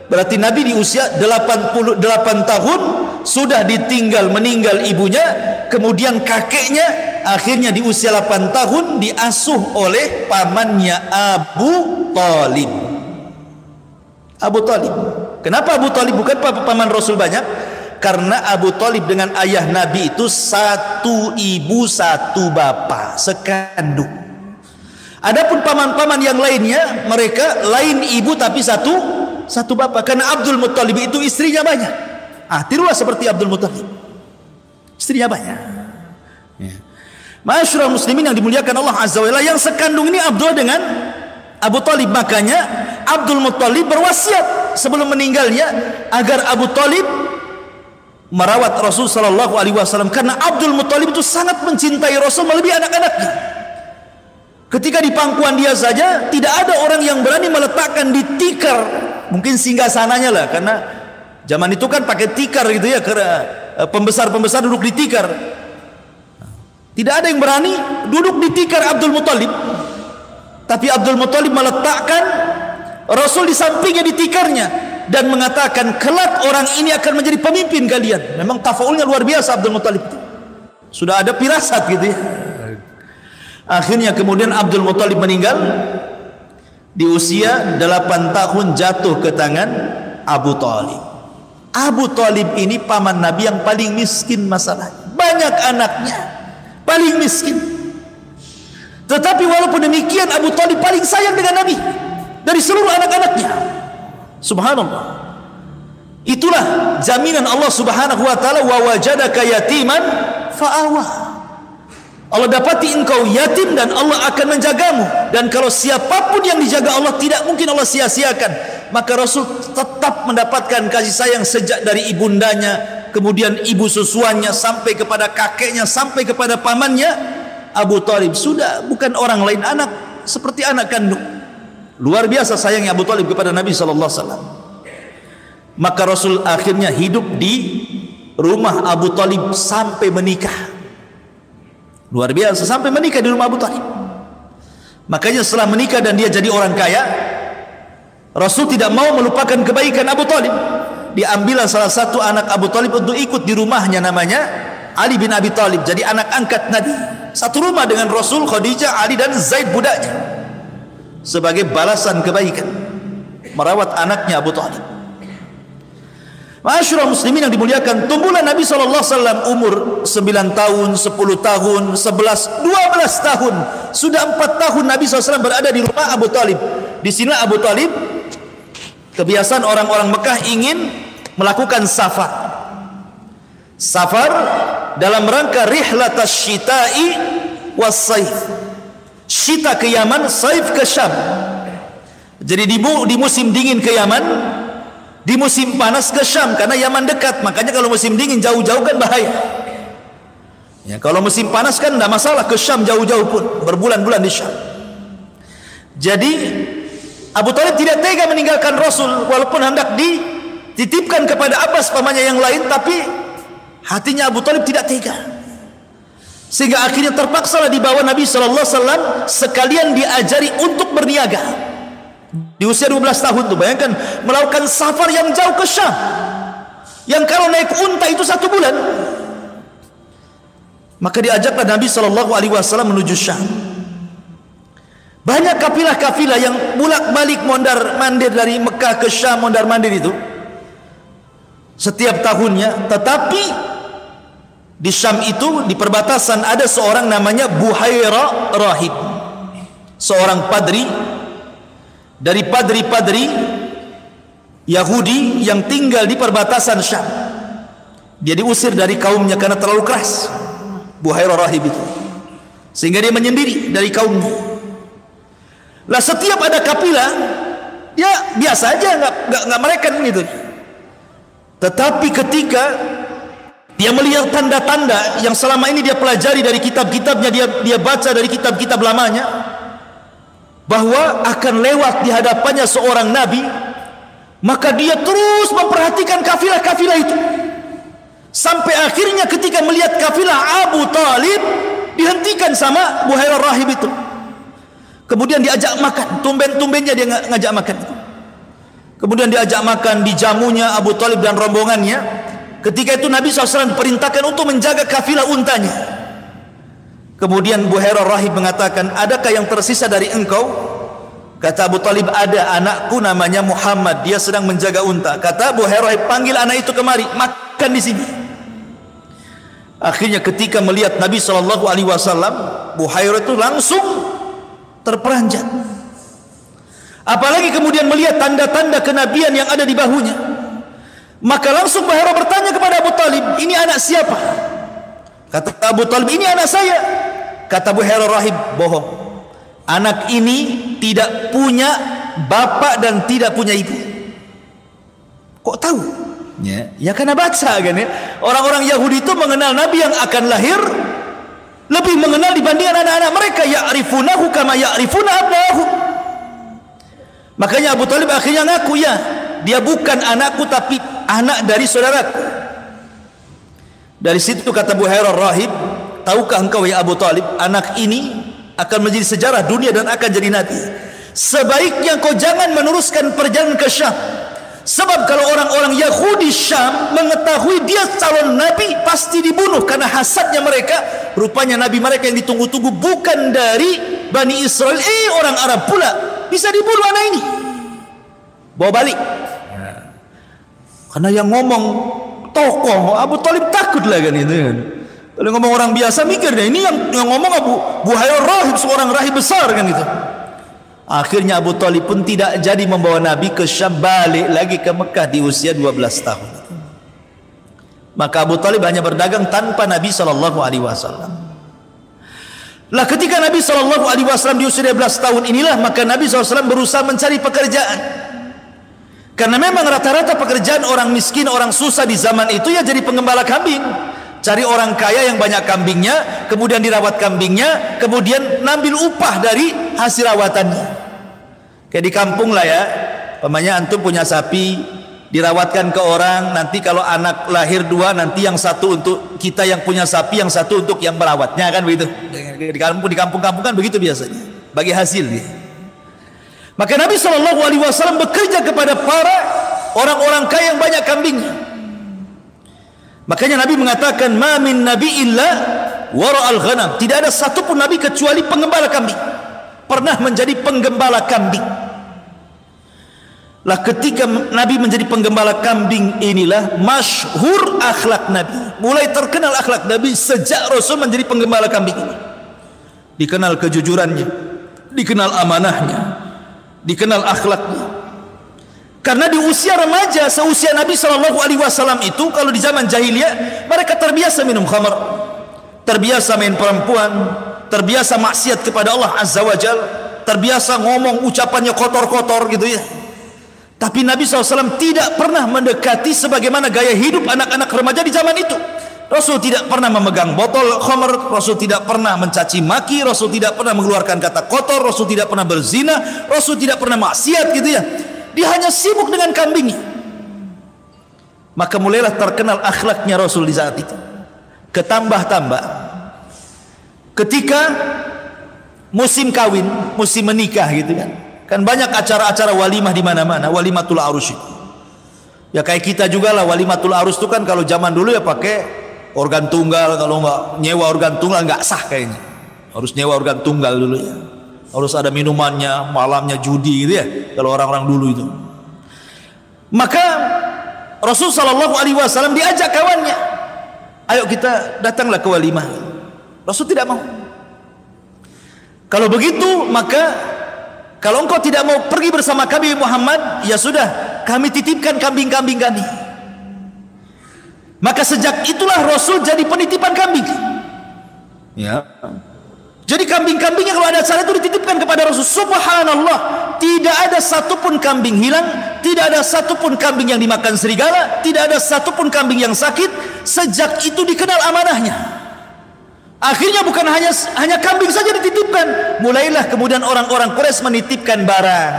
Berarti Nabi di usia 88 tahun sudah ditinggal, meninggal ibunya, kemudian kakeknya akhirnya di usia 8 tahun diasuh oleh pamannya Abu Talib. Abu Talib. Kenapa Abu Talib bukan paman Rasul banyak? Karena Abu Talib dengan ayah Nabi itu satu ibu satu bapa, sekandung. Adapun paman-paman yang lainnya, mereka lain ibu tapi satu bapa. Karena Abdul Muttalib itu istrinya banyak. Tirulah seperti Abdul Muttalib, istrinya banyak. Masyarul muslimin yang dimuliakan Allah Azza wa Jalla, yang sekandung ini Abdul dengan Abu Talib. Makanya Abdul Muttalib berwasiat sebelum meninggalnya agar Abu Talib merawat Rasul sallallahu alaihi wasallam, karena Abdul Muttalib itu sangat mencintai Rasul melebihi anak-anaknya. Ketika di pangkuan dia saja tidak ada orang yang berani meletakkan di tikar, mungkin singgasananya lah, karena zaman itu kan pakai tikar gitu ya, karena pembesar-pembesar duduk di tikar. Tidak ada yang berani duduk di tikar Abdul Muttalib, tapi Abdul Muttalib meletakkan Rasul di sampingnya di tikarnya dan mengatakan, kelak orang ini akan menjadi pemimpin kalian. Memang tafaulnya luar biasa Abdul Muttalib itu. Sudah ada firasat gitu ya. Akhirnya kemudian Abdul Muttalib meninggal di usia 8 tahun, jatuh ke tangan Abu Talib. Abu Talib ini paman Nabi yang paling miskin masalahnya. Banyak anaknya, paling miskin. Tetapi walaupun demikian Abu Talib paling sayang dengan Nabi dari seluruh anak-anaknya. Subhanallah. Itulah jaminan Allah Subhanahu wa taala, wa wajadaka yatiman fa'awa. Allah dapati engkau yatim dan Allah akan menjagamu. Dan kalau siapapun yang dijaga Allah, tidak mungkin Allah sia-siakan. Maka Rasul tetap mendapatkan kasih sayang sejak dari ibundanya, kemudian ibu susuannya, sampai kepada kakeknya, sampai kepada pamannya. Abu Talib sudah bukan orang lain, anak seperti anak kandung. Luar biasa sayangnya Abu Talib kepada Nabi SAW. Maka Rasul akhirnya hidup di rumah Abu Talib sampai menikah. Luar biasa, sampai menikah di rumah Abu Talib. Makanya setelah menikah dan dia jadi orang kaya, Rasul tidak mau melupakan kebaikan Abu Talib. Diambillah salah satu anak Abu Talib untuk ikut di rumahnya, namanya Ali bin Abi Talib, jadi anak angkat Nabi. Satu rumah dengan Rasul, Khadijah, Ali dan Zaid budaknya, sebagai balasan kebaikan. merawat anaknya Abu Thalib. Ma'asyiral muslimin yang dimuliakan, tumbuhlah Nabi SAW umur 9 tahun, 10 tahun, 11, 12 tahun. Sudah 4 tahun Nabi SAW berada di rumah Abu Thalib. Di sini Abu Thalib, kebiasaan orang-orang Mekah ingin melakukan safar. Safar dalam rangka rihlatas syita'i was saif. Syita ke Yaman, saif ke Syam. Jadi di musim dingin ke Yaman, di musim panas ke Syam, karena Yaman dekat. Makanya kalau musim dingin jauh-jauh kan bahaya ya. Kalau musim panas kan tidak masalah, ke Syam jauh-jauh pun, berbulan-bulan di Syam. Jadi Abu Thalib tidak tega meninggalkan Rasul, walaupun hendak dititipkan kepada Abbas pamannya yang lain, tapi hatinya Abu Thalib tidak tega, sehingga akhirnya terpaksalah dibawa Nabi SAW sekalian diajari untuk berniaga. Di usia 12 tahun tuh, bayangkan melakukan safar yang jauh ke Syam, yang kalau naik unta itu 1 bulan. Maka diajaklah Nabi SAW menuju Syam. Banyak kafilah-kafilah yang bolak-balik mondar-mandir dari Mekah ke Syam, mondar-mandir itu setiap tahunnya. Tetapi di Syam itu, di perbatasan, ada seorang namanya Buhaira Rahib, seorang padri dari padri-padri Yahudi yang tinggal di perbatasan Syam. Dia diusir dari kaumnya karena terlalu keras, Buhaira Rahib itu, sehingga dia menyendiri dari kaumnya. Lah setiap ada kafilah, dia biasa aja, nggak merekan gitu. Tetapi ketika dia melihat tanda-tanda yang selama ini dia pelajari dari kitab-kitabnya, dia baca dari kitab-kitab lamanya, bahwa akan lewat di hadapannya seorang nabi, maka dia terus memperhatikan kafilah-kafilah itu, sampai akhirnya ketika melihat kafilah Abu Thalib dihentikan sama Buhaira Rahib itu. Kemudian diajak makan, tumben-tumbennya dia ngajak makan. Kemudian diajak makan, dijamunya Abu Thalib dan rombongannya. Ketika itu Nabi SAW perintahkan untuk menjaga kafilah untanya. Kemudian Buhaira Rahib mengatakan, adakah yang tersisa dari engkau? Kata Abu Thalib, ada, anakku namanya Muhammad, dia sedang menjaga unta. Kata Buhaira Rahib, panggil anak itu kemari, makan di sini. Akhirnya ketika melihat Nabi SAW, Buhaira itu langsung terperanjat. Apalagi kemudian melihat tanda-tanda kenabian yang ada di bahunya. Maka langsung Buhaira bertanya kepada Abu Thalib, ini anak siapa? Kata Abu Thalib, ini anak saya. Kata Buhaira Rahib, bohong. Anak ini tidak punya bapak dan tidak punya ibu. Kok tahu? Ya karena baca kan ya. Orang-orang Yahudi itu mengenal Nabi yang akan lahir lebih mengenal dibandingkan anak-anak mereka. Ya'rifunahu kama ya'rifuna abna'ahum. Makanya Abu Thalib akhirnya ngaku, ya, dia bukan anakku tapi anak dari saudaraku. Dari situ kata Buhaira Rahib, tahukah engkau ya Abu Thalib, anak ini akan menjadi sejarah dunia dan akan jadi nabi. Sebaiknya kau jangan meneruskan perjalanan ke Syam, sebab kalau orang-orang Yahudi Syam mengetahui dia calon nabi, pasti dibunuh karena hasadnya mereka. Rupanya nabi mereka yang ditunggu-tunggu bukan dari Bani Israel, orang Arab pula. Bisa dibunuh anak ini, bawa balik. Karena yang ngomong tokoh, Abu Thalib takut lah kan itu kan. Kalau ngomong orang biasa mikir deh, ini yang ngomong Buhaira Rahib, seorang rahib besar kan itu. Akhirnya Abu Thalib pun tidak jadi membawa Nabi ke Syam, balik lagi ke Mekah di usia 12 tahun. Maka Abu Thalib hanya berdagang tanpa Nabi SAW. Lah ketika Nabi SAW di usia 12 tahun inilah, maka Nabi SAW berusaha mencari pekerjaan. Karena memang rata-rata pekerjaan orang miskin, orang susah di zaman itu ya jadi penggembala kambing. Cari orang kaya yang banyak kambingnya, kemudian dirawat kambingnya, kemudian ngambil upah dari hasil rawatannya. Kayak di kampung lah ya, pamannya antum punya sapi, dirawatkan ke orang, nanti kalau anak lahir 2, nanti yang satu untuk kita yang punya sapi, yang satu untuk yang merawatnya, kan begitu. Di kampung-kampung kan begitu biasanya, bagi hasil dia. Maka Nabi SAW bekerja kepada para orang-orang kaya yang banyak kambingnya. Makanya Nabi mengatakan, ma min nabi illa wara'al ghanam. Tidak ada satupun nabi kecuali penggembala kambing, pernah menjadi penggembala kambing. Lah ketika Nabi menjadi penggembala kambing, inilah masyhur akhlak Nabi. Mulai terkenal akhlak Nabi sejak Rasul menjadi penggembala kambing ini. Dikenal kejujurannya, dikenal amanahnya, dikenal akhlaknya. Karena di usia remaja, seusia Nabi SAW itu, kalau di zaman jahiliyah, mereka terbiasa minum khamar, terbiasa main perempuan, terbiasa maksiat kepada Allah Azza wa Jal, terbiasa ngomong ucapannya kotor-kotor gitu ya. Tapi Nabi SAW tidak pernah mendekati sebagaimana gaya hidup anak-anak remaja di zaman itu. Rasul tidak pernah memegang botol khamr, Rasul tidak pernah mencaci maki, Rasul tidak pernah mengeluarkan kata kotor, Rasul tidak pernah berzina, Rasul tidak pernah maksiat gitu ya. Dia hanya sibuk dengan kambingnya. Maka mulailah terkenal akhlaknya Rasul di saat itu. Ketambah-tambah ketika musim kawin, musim menikah gitu kan. Kan banyak acara-acara walimah di mana-mana, walimatul arus itu. Ya kayak kita juga lah, walimatul arus itu kan kalau zaman dulu ya pakai organ tunggal, kalau nggak nyewa organ tunggal nggak sah kayaknya. Harus nyewa organ tunggal dulu ya. Harus ada minumannya, malamnya judi gitu ya. Kalau orang-orang dulu itu. Maka Rasul SAW diajak kawannya, ayo kita datanglah ke walimah. Rasul tidak mau. Kalau begitu maka kalau engkau tidak mau pergi bersama kami Muhammad, ya sudah, kami titipkan kambing-kambing kami. Maka sejak itulah Rasul jadi penitipan kambing. Ya. Jadi kambing-kambingnya kalau ada acara itu dititipkan kepada Rasul. Subhanallah, tidak ada satupun kambing hilang, tidak ada satupun kambing yang dimakan serigala, tidak ada satupun kambing yang sakit. Sejak itu dikenal amanahnya. Akhirnya bukan hanya kambing saja dititipkan, mulailah kemudian orang-orang Quraisy menitipkan barang.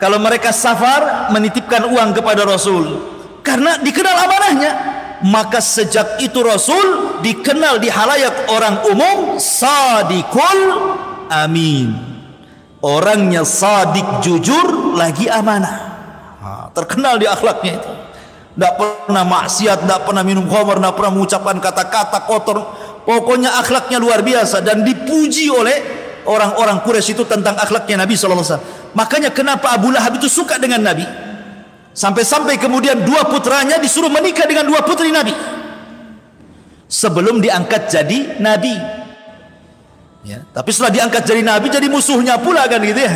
Kalau mereka safar, menitipkan uang kepada Rasul, karena dikenal amanahnya. Maka sejak itu Rasul dikenal di halayak orang umum Sadiqul Amin. Orangnya sadik, jujur, lagi amanah. Terkenal di akhlaknya itu. Tidak pernah maksiat, tidak pernah minum khamar, tidak pernah mengucapkan kata-kata kotor. Pokoknya akhlaknya luar biasa dan dipuji oleh orang-orang Quraisy itu tentang akhlaknya Nabi SAW. Makanya kenapa Abu Lahab itu suka dengan Nabi, sampai-sampai kemudian dua putranya disuruh menikah dengan dua putri Nabi sebelum diangkat jadi Nabi ya. Tapi setelah diangkat jadi Nabi, jadi musuhnya pula kan gitu ya.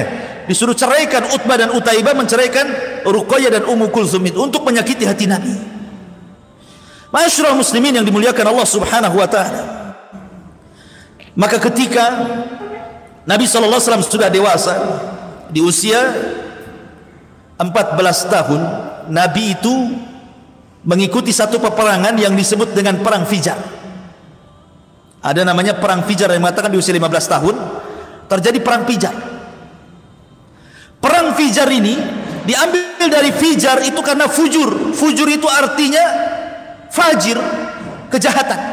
Disuruh ceraikan Utbah dan Utaibah, menceraikan Ruqayyah dan Ummu Kulsum untuk menyakiti hati Nabi. Ma'asyiral muslimin yang dimuliakan Allah Subhanahu wa taala. Maka ketika Nabi SAW sudah dewasa, di usia 14 tahun, Nabi itu mengikuti satu peperangan yang disebut dengan perang Fijar. Ada namanya perang Fijar yang mengatakan di usia 15 tahun terjadi perang Fijar. Perang Fijar ini diambil dari Fijar itu karena fujur. Fujur itu artinya fajir, kejahatan.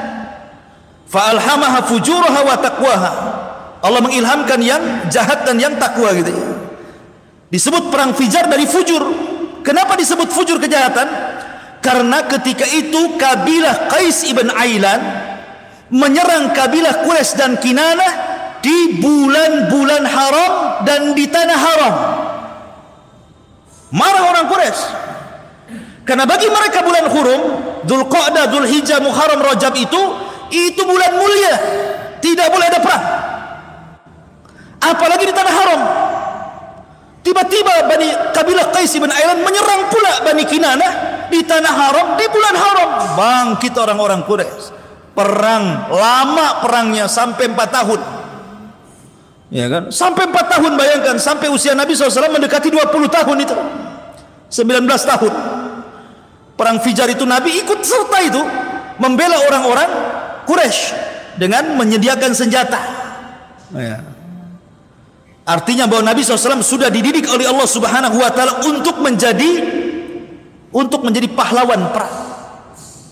Fa'alhamaha fujuraha wa taqwaha. Allah mengilhamkan yang jahat dan yang takwa gitu ya. Disebut perang Fijar dari fujur. Kenapa disebut fujur, kejahatan? Karena ketika itu kabilah Qais ibn Ailan menyerang kabilah Quraisy dan Kinanah di bulan-bulan haram dan di tanah haram. Marah orang Quraisy. Karena bagi mereka bulan hurum, Dzulqa'dah, Dzulhijjah, Muharram, Rajab itu bulan mulia, tidak boleh ada perang. Apalagi di tanah haram. Tiba-tiba Bani kabilah Qais bin Ailan menyerang pula Bani Kinanah di tanah haram di bulan haram. Bangkit orang-orang Quraisy. Perang, lama perangnya sampai 4 tahun. Ya kan? Sampai 4 tahun, bayangkan, sampai usia Nabi SAW mendekati 20 tahun itu. 19 tahun. Perang Fijar itu Nabi ikut serta itu membela orang-orang Quraisy dengan menyediakan senjata. Ya. Artinya bahwa Nabi SAW sudah dididik oleh Allah Subhanahu wa taala untuk menjadi pahlawan perang.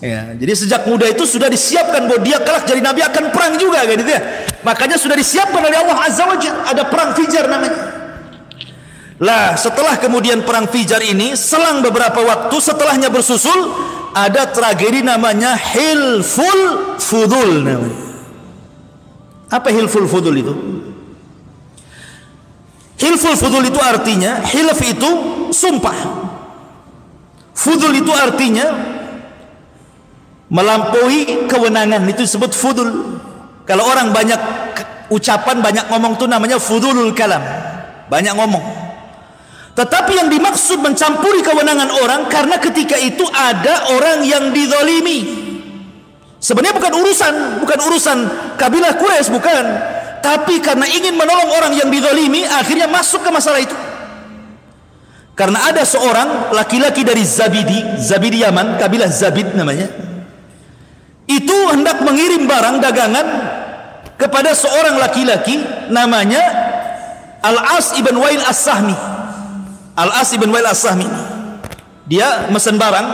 Ya, jadi sejak muda itu sudah disiapkan bahwa dia kelak jadi Nabi akan perang juga gitu ya. Makanya sudah disiapkan oleh Allah Azza wa Jalla, ada perang Fijar namanya. Lah setelah kemudian perang Fijar ini, selang beberapa waktu setelahnya bersusul ada tragedi namanya Hilful Fudul namanya. Apa Hilful Fudul itu? Hilful fudul itu artinya, hilf itu sumpah. Fudul itu artinya melampaui kewenangan, itu disebut fudul. Kalau orang banyak ucapan, banyak ngomong itu namanya fudulul kalam, banyak ngomong. Tetapi yang dimaksud mencampuri kewenangan orang, karena ketika itu ada orang yang dizalimi. Sebenarnya bukan urusan kabilah Quraisy, bukan. Tapi karena ingin menolong orang yang dizalimi, akhirnya masuk ke masalah itu. Karena ada seorang laki-laki dari Zabidi Yaman, kabilah Zabid namanya. Itu hendak mengirim barang dagangan kepada seorang laki-laki namanya Al-As ibn Wail As-Sahmi. Al-As ibn Wail As-Sahmi. Dia mesen barang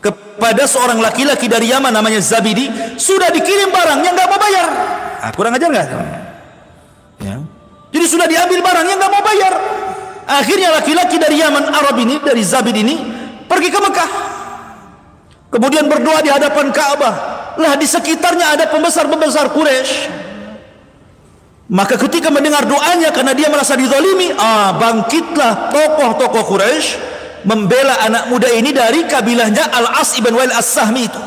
kepada seorang laki-laki dari Yaman namanya Zabidi. Sudah dikirim barangnya, nggak mau bayar. Kurang ajar nggak? Ya. Jadi sudah diambil barangnya, nggak mau bayar. Akhirnya laki-laki dari Yaman Arab ini, dari Zabid ini, pergi ke Mekah. Kemudian berdoa di hadapan Ka'bah. Lah di sekitarnya ada pembesar-pembesar Quraisy. Maka ketika mendengar doanya, karena dia merasa dizalimi, bangkitlah tokoh-tokoh Quraisy membela anak muda ini dari kabilahnya Al-As ibn Wail As-Sahmi itu.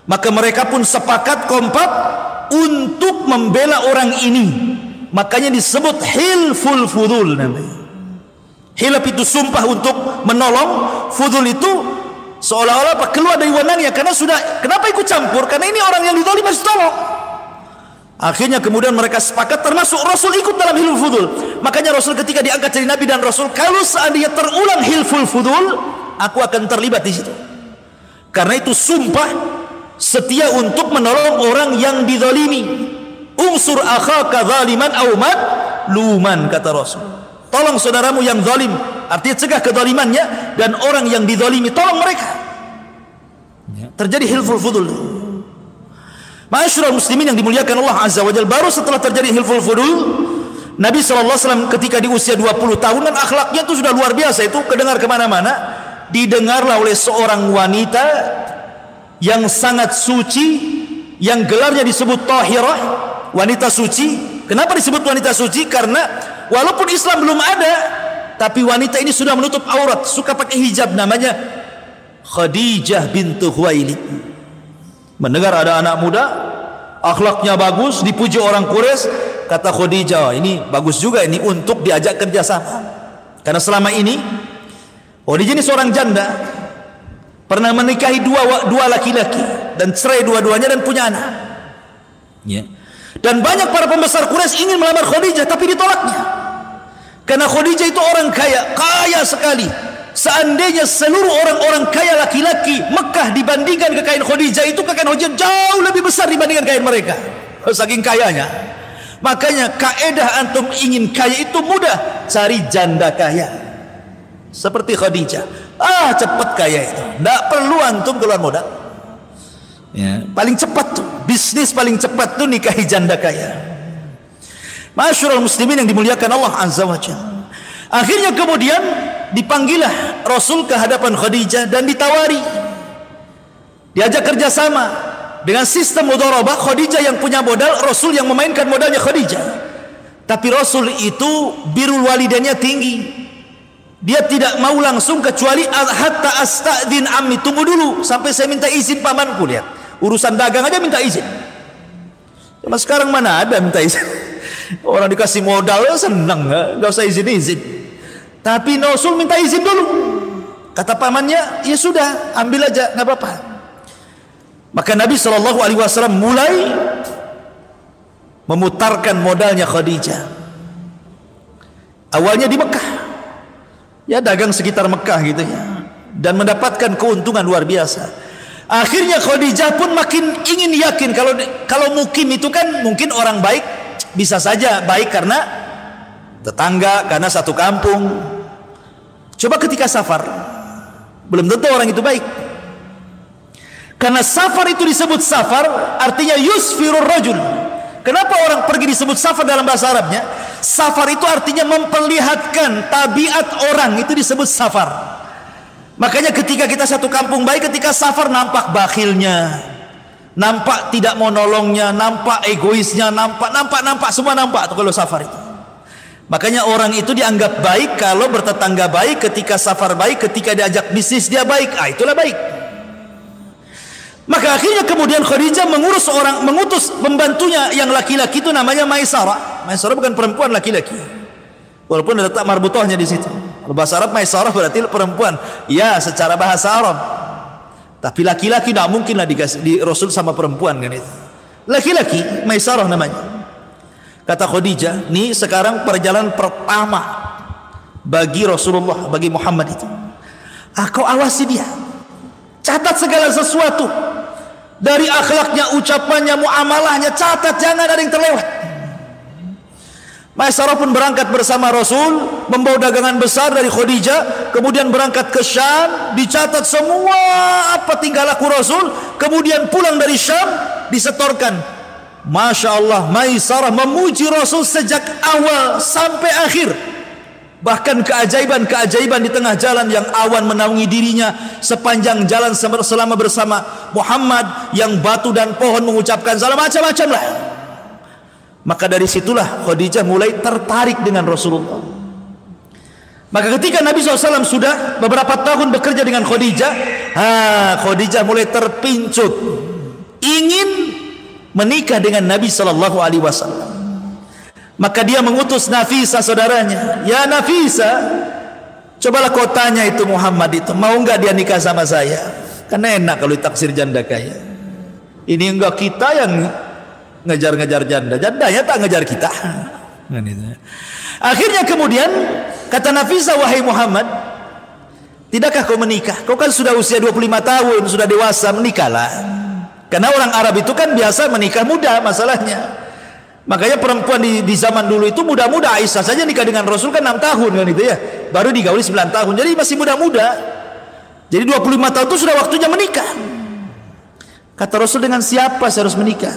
Maka mereka pun sepakat kompak untuk membela orang ini. Makanya disebut hilful fudul namanya. Hilaf itu sumpah untuk menolong, fudul itu seolah-olah keluar dari wewenangnya, karena sudah, kenapa ikut campur? Karena ini orang yang dizalimi harus tolong. Akhirnya kemudian mereka sepakat, termasuk Rasul ikut dalam hilful fudul. Makanya Rasul ketika diangkat jadi Nabi dan Rasul, kalau seandainya terulang hilful fudul, aku akan terlibat di situ. Karena itu sumpah setia untuk menolong orang yang dizalimi. Unsur akhaka zaliman aw madluman, kata Rasul. Tolong saudaramu yang zalim, artinya cegah kezalimannya, dan orang yang dizalimi tolong mereka. Terjadi hilful fudul. Ma'asyiral muslimin yang dimuliakan Allah Azza wa Jalla, baru setelah terjadi hilful fudul, Nabi SAW ketika di usia 20 tahunan, akhlaknya itu sudah luar biasa, itu kedengar kemana-mana. Didengarlah oleh seorang wanita yang sangat suci, yang gelarnya disebut Tahirah, wanita suci. Kenapa disebut wanita suci? Karena walaupun Islam belum ada, tapi wanita ini sudah menutup aurat, suka pakai hijab, namanya Khadijah bintu Khuwailid. Mendengar ada anak muda, akhlaknya bagus, dipuji orang Quraisy, kata Khadijah, ini bagus juga ini untuk diajak kerjasama. Karena selama ini Khadijah ini seorang janda, pernah menikahi dua laki-laki dan cerai dua-duanya dan punya anak. Ya. Dan banyak para pembesar Quraisy ingin melamar Khadijah, tapi ditolaknya. Karena Khadijah itu orang kaya, kaya sekali. Seandainya seluruh orang-orang kaya laki-laki Mekah dibandingkan kekayaan Khadijah, itu kekayaan Khadijah jauh lebih besar dibandingkan kekayaan mereka. Saking kayanya. Makanya kaedah antum ingin kaya itu mudah, cari janda kaya seperti Khadijah. Cepat kaya itu, tidak perlu antum keluar modal. Ya, paling cepat tuh, bisnis paling cepat tuh nikahi janda kaya. Masyarul muslimin yang dimuliakan Allah Azza wa Jalla. Akhirnya kemudian dipanggillah Rasul ke hadapan Khadijah dan ditawari, diajak kerjasama dengan sistem mudharabah. Khadijah yang punya modal, Rasul yang memainkan modalnya Khadijah. Tapi Rasul itu birrul walidainnya tinggi. Dia tidak mau langsung kecuali hatta astadzin ammi, tunggu dulu sampai saya minta izin pamanku. Lihat, urusan dagang aja minta izin. Cuma sekarang mana ada minta izin? Orang dikasih modal ya senang, nggak usah izin-izin. Tapi Rasul minta izin dulu. Kata pamannya, ya sudah, ambil aja, nggak apa-apa. Maka Nabi SAW mulai memutarkan modalnya Khadijah. Awalnya di Mekah, ya dagang sekitar Mekah gitu ya, dan mendapatkan keuntungan luar biasa. Akhirnya Khadijah pun makin ingin yakin kalau mukim itu kan mungkin orang baik, bisa saja baik karena tetangga, karena satu kampung. Coba ketika safar, belum tentu orang itu baik. Karena safar itu disebut safar, artinya yusfirur rajul. Kenapa orang pergi disebut safar dalam bahasa Arabnya? Safar itu artinya memperlihatkan tabiat orang, itu disebut safar. Makanya ketika kita satu kampung baik, ketika safar nampak bakhilnya, nampak tidak mau nolongnya, nampak egoisnya, nampak semua nampak tuh kalau safar itu. Makanya orang itu dianggap baik kalau bertetangga baik, ketika safar baik, ketika diajak bisnis dia baik. Itulah baik. Maka akhirnya kemudian Khadijah mengutus pembantunya yang laki-laki itu namanya Maisarah. Maisarah bukan perempuan, laki-laki. Walaupun ada letak marbutohnya di situ. Kalau bahasa Arab Maisarah berarti perempuan. Ya, secara bahasa Arab. Tapi laki-laki tidak mungkinlah di Rasul sama perempuan kan itu. Laki-laki, Maisarah namanya. Kata Khadijah, ini sekarang perjalanan pertama bagi Rasulullah, bagi Muhammad itu. Kau awasi dia. Catat segala sesuatu. Dari akhlaknya, ucapannya, muamalahnya, catat, jangan ada yang terlewat. Maisarah pun berangkat bersama Rasul, membawa dagangan besar dari Khadijah, kemudian berangkat ke Syam, dicatat semua apa tingkah laku Rasul, kemudian pulang dari Syam, disetorkan. Masya Allah, Maisarah memuji Rasul sejak awal sampai akhir. Bahkan keajaiban-keajaiban di tengah jalan yang awan menaungi dirinya sepanjang jalan selama bersama Muhammad, yang batu dan pohon mengucapkan salam, macam-macam lah. Maka dari situlah Khadijah mulai tertarik dengan Rasulullah. Maka ketika Nabi SAW sudah beberapa tahun bekerja dengan Khadijah, Khadijah mulai terpincut ingin menikah dengan Nabi SAW. Maka dia mengutus Nafisa saudaranya, ya Nafisa, cobalah kau tanya itu Muhammad itu, mau enggak dia nikah sama saya? Karena enak kalau ditaksir janda kaya. Ini enggak kita yang ngejar-ngejar janda, jandanya tak ngejar kita. Akhirnya kemudian kata Nafisa, wahai Muhammad, tidakkah kau menikah? Kau kan sudah usia 25 tahun, sudah dewasa, menikahlah. Karena orang Arab itu kan biasa menikah muda masalahnya. Makanya perempuan di zaman dulu itu muda-muda. Aisyah saja nikah dengan Rasul kan 6 tahun kan itu ya. Baru digauli 9 tahun. Jadi masih muda-muda. Jadi 25 tahun itu sudah waktunya menikah. Kata Rasul, dengan siapa saya harus menikah?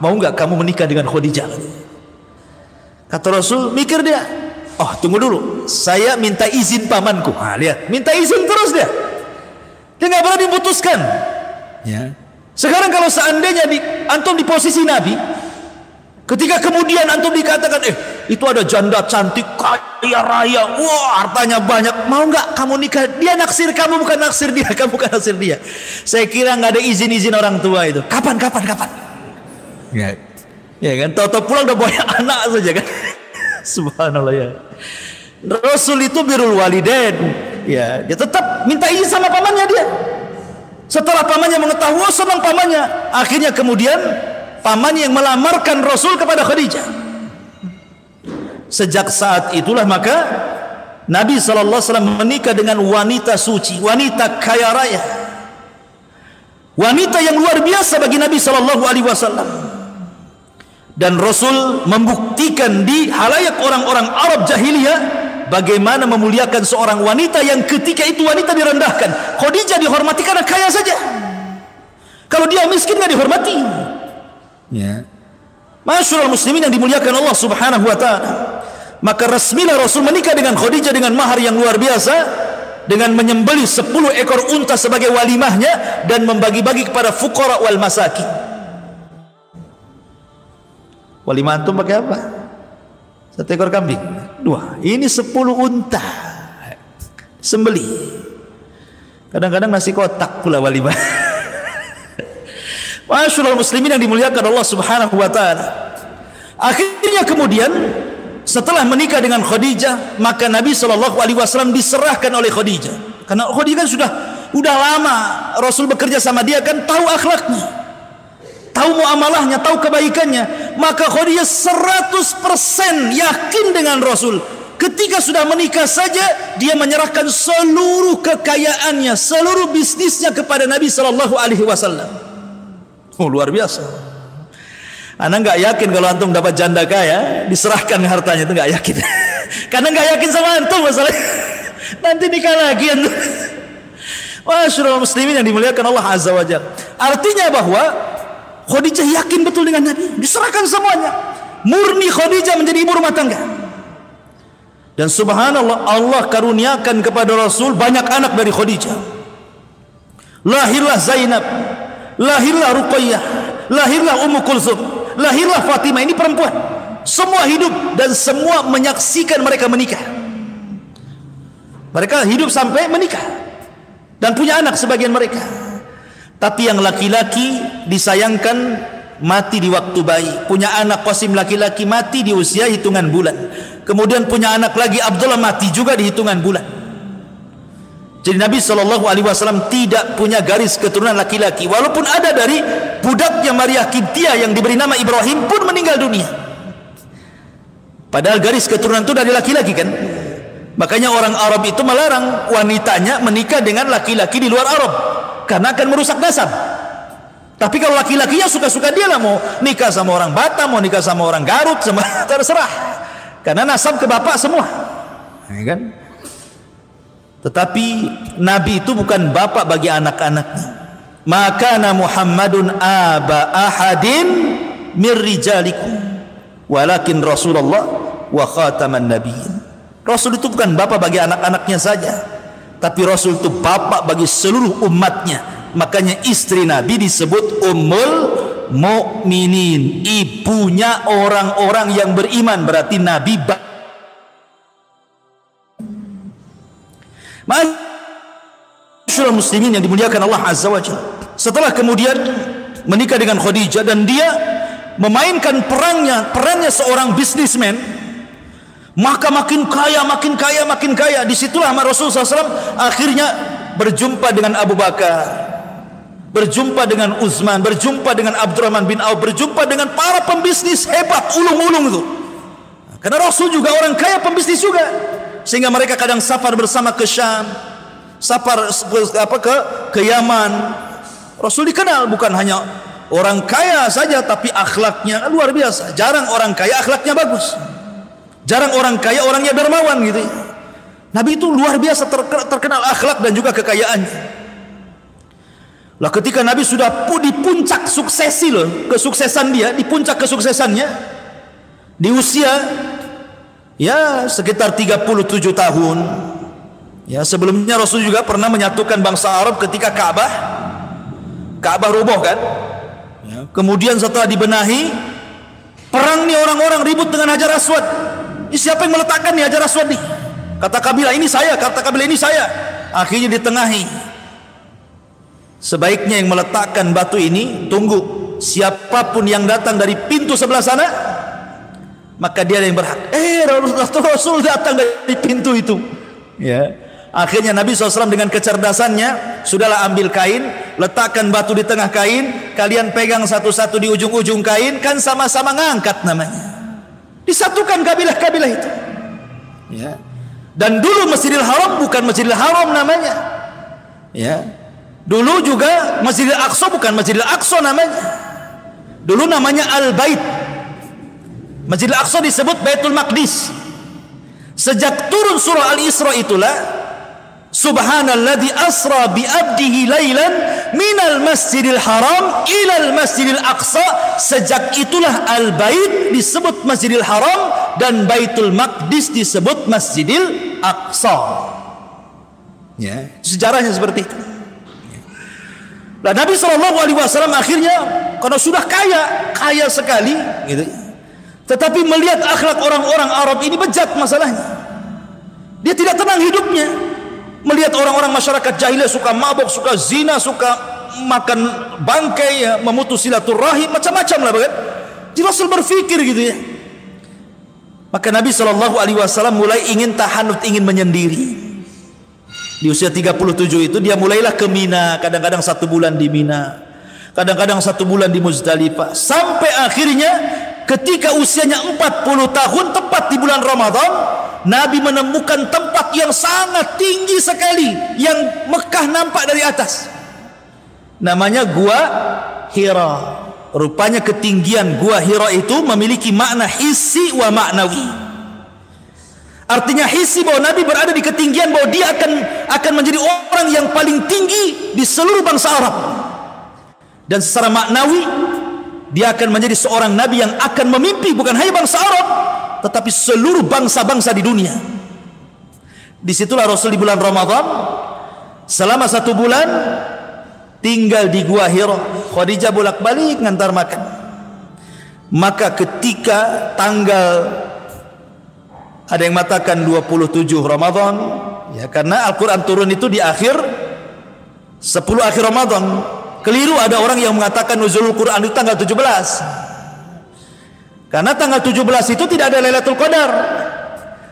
Mau nggak kamu menikah dengan Khadijah? Kata Rasul, mikir dia. Tunggu dulu. Saya minta izin pamanku. Lihat, minta izin terus dia. Dia nggak pernah diputuskan. Ya. Sekarang kalau seandainya antum di posisi Nabi, ketika kemudian antum dikatakan, itu ada janda cantik, kaya raya, wah hartanya banyak, mau nggak kamu nikah? Dia naksir kamu, bukan naksir dia, kamu bukan naksir dia. Saya kira nggak ada izin orang tua itu. Kapan? Ya kan, tahu-tahu pulang udah banyak anak saja kan. Subhanallah ya. Rasul itu birrul walidain. Ya, dia tetap minta izin sama pamannya dia. Setelah pamannya mengetahui, senang pamannya. Akhirnya kemudian pamannya yang melamarkan Rasul kepada Khadijah. Sejak saat itulah maka Nabi SAW menikah dengan wanita suci, wanita kaya raya, wanita yang luar biasa bagi Nabi SAW. Dan Rasul membuktikan di halayak orang-orang Arab jahiliyah bagaimana memuliakan seorang wanita yang ketika itu wanita direndahkan. Khadijah dihormati karena kaya saja. Kalau dia miskin nggak dihormati. Ya. Masyaallah muslimin yang dimuliakan Allah Subhanahu wa taala. Maka resmilah Rasul menikah dengan Khadijah dengan mahar yang luar biasa, dengan menyembelih 10 ekor unta sebagai walimahnya dan membagi-bagi kepada fuqara wal masakin. Walimah antum pakai apa? 1 ekor kambing, 2. Ini 10 unta sembelih. Kadang-kadang nasi kotak pula walimah. Masyaallah muslimin yang dimuliakan Allah Subhanahu wa taala. Akhirnya kemudian setelah menikah dengan Khadijah, maka Nabi SAW diserahkan oleh Khadijah. Karena Khadijah kan sudah lama Rasul bekerja sama dia, kan tahu akhlaknya, tahu muamalahnya, tahu kebaikannya. Maka Khadijah 100% yakin dengan Rasul. Ketika sudah menikah saja, dia menyerahkan seluruh kekayaannya, seluruh bisnisnya kepada Nabi SAW. Luar biasa. Anak nggak yakin kalau antum dapat janda kaya diserahkan hartanya, itu nggak yakin. Karena nggak yakin sama antum masalahnya. Nanti nikah lagi antum. Masyaallah muslimin yang dimuliakan Allah Azza wa Jalla. Artinya bahwa Khadijah yakin betul dengan Nabi, diserahkan semuanya. Murni Khadijah menjadi ibu rumah tangga. Dan subhanallah, Allah karuniakan kepada Rasul banyak anak dari Khadijah. Lahirlah Zainab, lahirlah Ruqayyah, lahirlah Ummu Kulsum, lahirlah Fatimah. Ini perempuan Semua hidup dan semua menyaksikan mereka menikah. Mereka hidup sampai menikah dan punya anak sebagian mereka. Tapi yang laki-laki disayangkan mati di waktu bayi. Punya anak Qasim laki-laki mati di usia hitungan bulan. Kemudian punya anak lagi Abdullah mati juga di hitungan bulan. Jadi Nabi SAW tidak punya garis keturunan laki-laki. Walaupun ada dari budaknya Maria Qibtiyah yang diberi nama Ibrahim pun meninggal dunia. Padahal garis keturunan itu dari laki-laki kan. Makanya orang Arab itu melarang wanitanya menikah dengan laki-laki di luar Arab, karena akan merusak nasab. Tapi kalau laki-lakinya suka-suka dia lah, mau nikah sama orang Batam, mau nikah sama orang Garut, sama terserah. Karena nasab ke bapak semua. Ya kan? Tetapi Nabi itu bukan bapak bagi anak-anaknya. Maka Muhammadun aba ahadin mir rijalikum, walakin Rasulullah wa khataman nabiyyin. Rasul itu bukan bapak bagi anak-anaknya saja, tapi Rasul itu bapak bagi seluruh umatnya. Makanya istri Nabi disebut Ummul Mukminin, ibunya orang-orang yang beriman. Berarti Nabi Masyaallah muslimin yang dimuliakan Allah Azza wa Jalla. Setelah kemudian menikah dengan Khadijah dan dia memainkan perannya seorang bisnismen, maka makin kaya, makin kaya, makin kaya. Disitulah Rasulullah SAW akhirnya berjumpa dengan Abu Bakar, berjumpa dengan Utsman, berjumpa dengan Abdurrahman bin Auf, berjumpa dengan para pembisnis hebat, ulung-ulung itu. Karena Rasul juga orang kaya, pembisnis juga, sehingga mereka kadang safar bersama ke Syam, safar ke Yaman. Rasul dikenal bukan hanya orang kaya saja, tapi akhlaknya luar biasa. Jarang orang kaya akhlaknya bagus. Jarang orang kaya orangnya dermawan gitu. Nabi itu luar biasa terkenal akhlak dan juga kekayaannya. Lah ketika Nabi sudah di puncak suksesi loh, kesuksesan dia, di puncak kesuksesannya, di usia ya sekitar 37 tahun. Ya, sebelumnya Rasul juga pernah menyatukan bangsa Arab ketika Ka'bah roboh kan. Ya, kemudian setelah dibenahi, perang nih, orang-orang ribut dengan Hajar Aswad. Siapa yang meletakkan nih Hajar Aswad nih? Kata kabilah ini saya, kata kabilah ini saya. Akhirnya ditengahi. Sebaiknya yang meletakkan batu ini, tunggu siapapun yang datang dari pintu sebelah sana, maka dia yang berhak. Rasul datang dari pintu itu. Ya. Akhirnya Nabi SAW dengan kecerdasannya, sudahlah ambil kain, letakkan batu di tengah kain, kalian pegang satu-satu di ujung-ujung kain, kan sama-sama ngangkat namanya. Disatukan kabilah-kabilah itu. Ya. Dan dulu Masjidil Haram bukan Masjidil Haram namanya. Ya. Dulu juga Masjidil Aqsa bukan Masjidil Aqsa namanya. Dulu namanya Al-Bait. Masjidil Aqsa disebut Baitul Maqdis. Sejak turun surah Al-Isra itulah, Subhanalladzi asra bi abdihi lailan minal masjidil haram ilal masjidil aqsa. Sejak itulah Al-Bait disebut Masjidil Haram dan Baitul Maqdis disebut Masjidil Aqsa. Ya, sejarahnya seperti itu. Nah, Nabi SAW akhirnya karena sudah kaya sekali gitu, tetapi melihat akhlak orang-orang Arab ini bejat masalahnya. Dia tidak tenang hidupnya. Melihat orang-orang masyarakat jahiliyah suka mabuk, suka zina, suka makan bangkai, ya, memutus silaturahim, macam-macam lah kan. Jadi Rasul berpikir gitu ya. Maka Nabi SAW mulai ingin tahanut, ingin menyendiri. Di usia 37 itu dia mulailah ke Mina. Kadang-kadang 1 bulan di Mina, kadang-kadang 1 bulan di Muzdalifah. Sampai akhirnya ketika usianya 40 tahun, tepat di bulan Ramadan, Nabi menemukan tempat yang sangat tinggi sekali, yang Mekah nampak dari atas. Namanya Gua Hira. Rupanya ketinggian Gua Hira itu memiliki makna hissi wa maknawi. Artinya hissi bahwa Nabi berada di ketinggian, bahwa dia akan menjadi orang yang paling tinggi di seluruh bangsa Arab. Dan secara maknawi, dia akan menjadi seorang Nabi yang akan memimpi bukan hanya bangsa Arab, tetapi seluruh bangsa-bangsa di dunia. Disitulah Rasul di bulan Ramadan selama 1 bulan tinggal di Gua Hira. Khadijah bolak-balik ngantar makan. Maka ketika tanggal, ada yang mengatakan 27 Ramadan, ya, karena Al-Quran turun itu di akhir 10 akhir Ramadan. Keliru ada orang yang mengatakan nuzulul Quran itu tanggal 17. Karena tanggal 17 itu tidak ada Lailatul Qadar.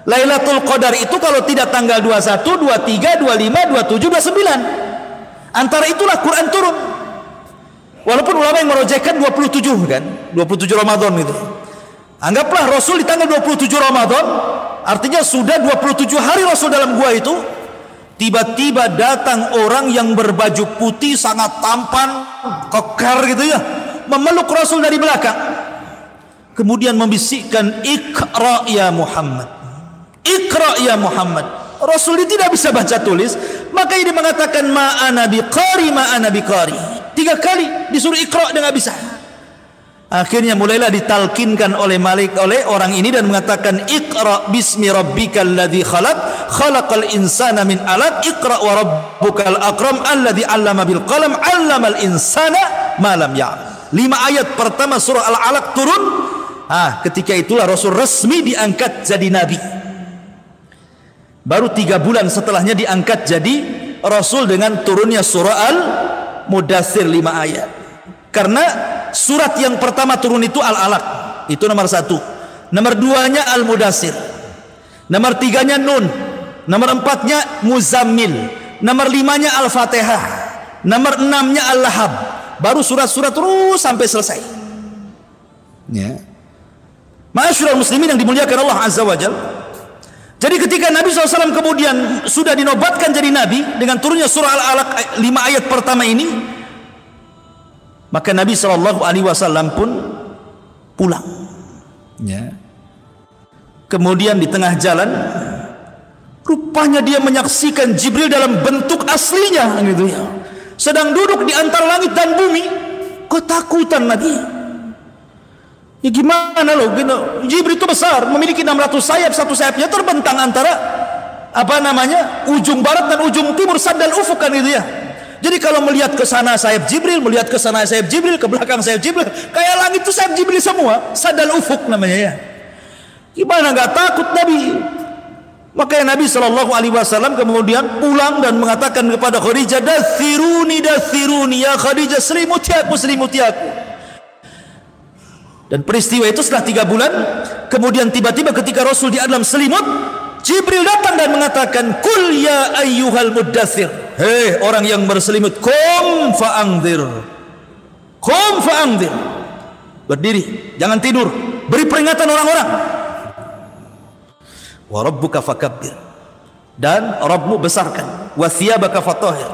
Lailatul Qadar itu kalau tidak tanggal 21, 23, 25, 27, 29. Antara itulah Quran turun. Walaupun ulama yang merojekkan 27 kan, 27 Ramadan itu. Anggaplah Rasul di tanggal 27 Ramadan, artinya sudah 27 hari Rasul dalam gua itu. Tiba-tiba datang orang yang berbaju putih sangat tampan, kekar gitu ya, memeluk Rasul dari belakang. Kemudian membisikkan, "Iqra ya Muhammad. Iqra ya Muhammad." Rasul ini tidak bisa baca tulis, maka dia mengatakan, "Ma ana biqari, ma ana biqari." 3 kali disuruh Iqra, dia nggak bisa. Akhirnya mulailah ditalkinkan oleh orang ini dan mengatakan, "Iqra bismi rabbikal ladzi khalaq, khalaqal insana min 'alaq, iqra wa rabbukal akram alladzi 'allama bil qalam, 'allamal insana ma lam ya'lam." 5 ayat pertama surah Al-Alaq turun. Ketika itulah Rasul resmi diangkat jadi nabi. Baru 3 bulan setelahnya diangkat jadi Rasul dengan turunnya surah Al-Mudaththir 5 ayat. Karena surat yang pertama turun itu Al-Alaq, itu nomor 1. Nomor 2-nya Al-Mudaththir. Nomor 3-nya Nun. Nomor 4-nya Muzammil. Nomor 5-nya Al-Fatihah. Nomor 6-nya Al-Lahab. Baru surat-surat terus sampai selesai. Ya. Ma'asyiral muslimin yang dimuliakan Allah Azza wa Jalla. Jadi ketika Nabi SAW kemudian sudah dinobatkan jadi Nabi dengan turunnya surah Al-Alaq 5 ayat pertama ini, maka Nabi SAW pun pulang. Ya. Kemudian di tengah jalan, rupanya dia menyaksikan Jibril dalam bentuk aslinya, gitu ya. Sedang duduk di antara langit dan bumi. Ketakutan Nabi. Ya gimana loh, Jibril itu besar, memiliki 600 sayap, satu sayapnya terbentang antara ujung barat dan ujung timur, sadal ufuk kan gitu ya. Jadi kalau melihat ke sana sayap Jibril, melihat ke sana sayap Jibril, ke belakang sayap Jibril, kayak langit itu sayap Jibril semua, sadal ufuk namanya ya. Gimana nggak takut Nabi? Makanya Nabi SAW kemudian pulang dan mengatakan kepada Khadijah, dathiruni ya Khadijah, selimuti aku. Dan peristiwa itu setelah 3 bulan, kemudian tiba-tiba ketika Rasul di dalam selimut, Jibril datang dan mengatakan, "Qul ya ayyuhal muddaththir." Hei orang yang berselimut, qum fa'anzir. Qum fa'anzir. Berdiri, jangan tidur, beri peringatan orang-orang. Wa rabbuka fakabbir. Dan Rabbmu besarkan. Wa thiyabaka fatahhir.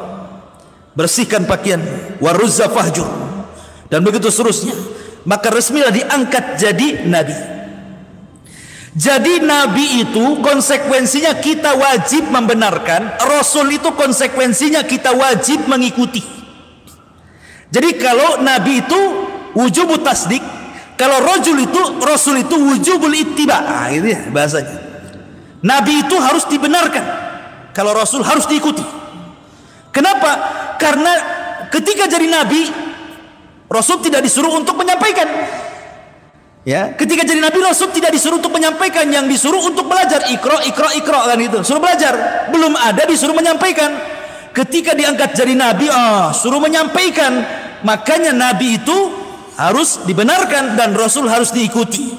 Bersihkan pakaianmu. Wa ruzza fahjur. Dan begitu seterusnya. Maka resmilah diangkat jadi nabi. Jadi nabi itu konsekuensinya kita wajib membenarkan, Rasul itu konsekuensinya kita wajib mengikuti. Jadi kalau nabi itu wujubut tasdik, kalau Rasul itu wujubul ittiba. Gitu ya bahasanya. Nabi itu harus dibenarkan, kalau Rasul harus diikuti. Kenapa? Karena ketika jadi nabi, Rasul tidak disuruh untuk menyampaikan. Ya, ketika jadi nabi Rasul tidak disuruh untuk menyampaikan, yang disuruh untuk belajar. Iqra kan itu, suruh belajar. Belum ada disuruh menyampaikan. Ketika diangkat jadi nabi, suruh menyampaikan. Makanya nabi itu harus dibenarkan dan Rasul harus diikuti.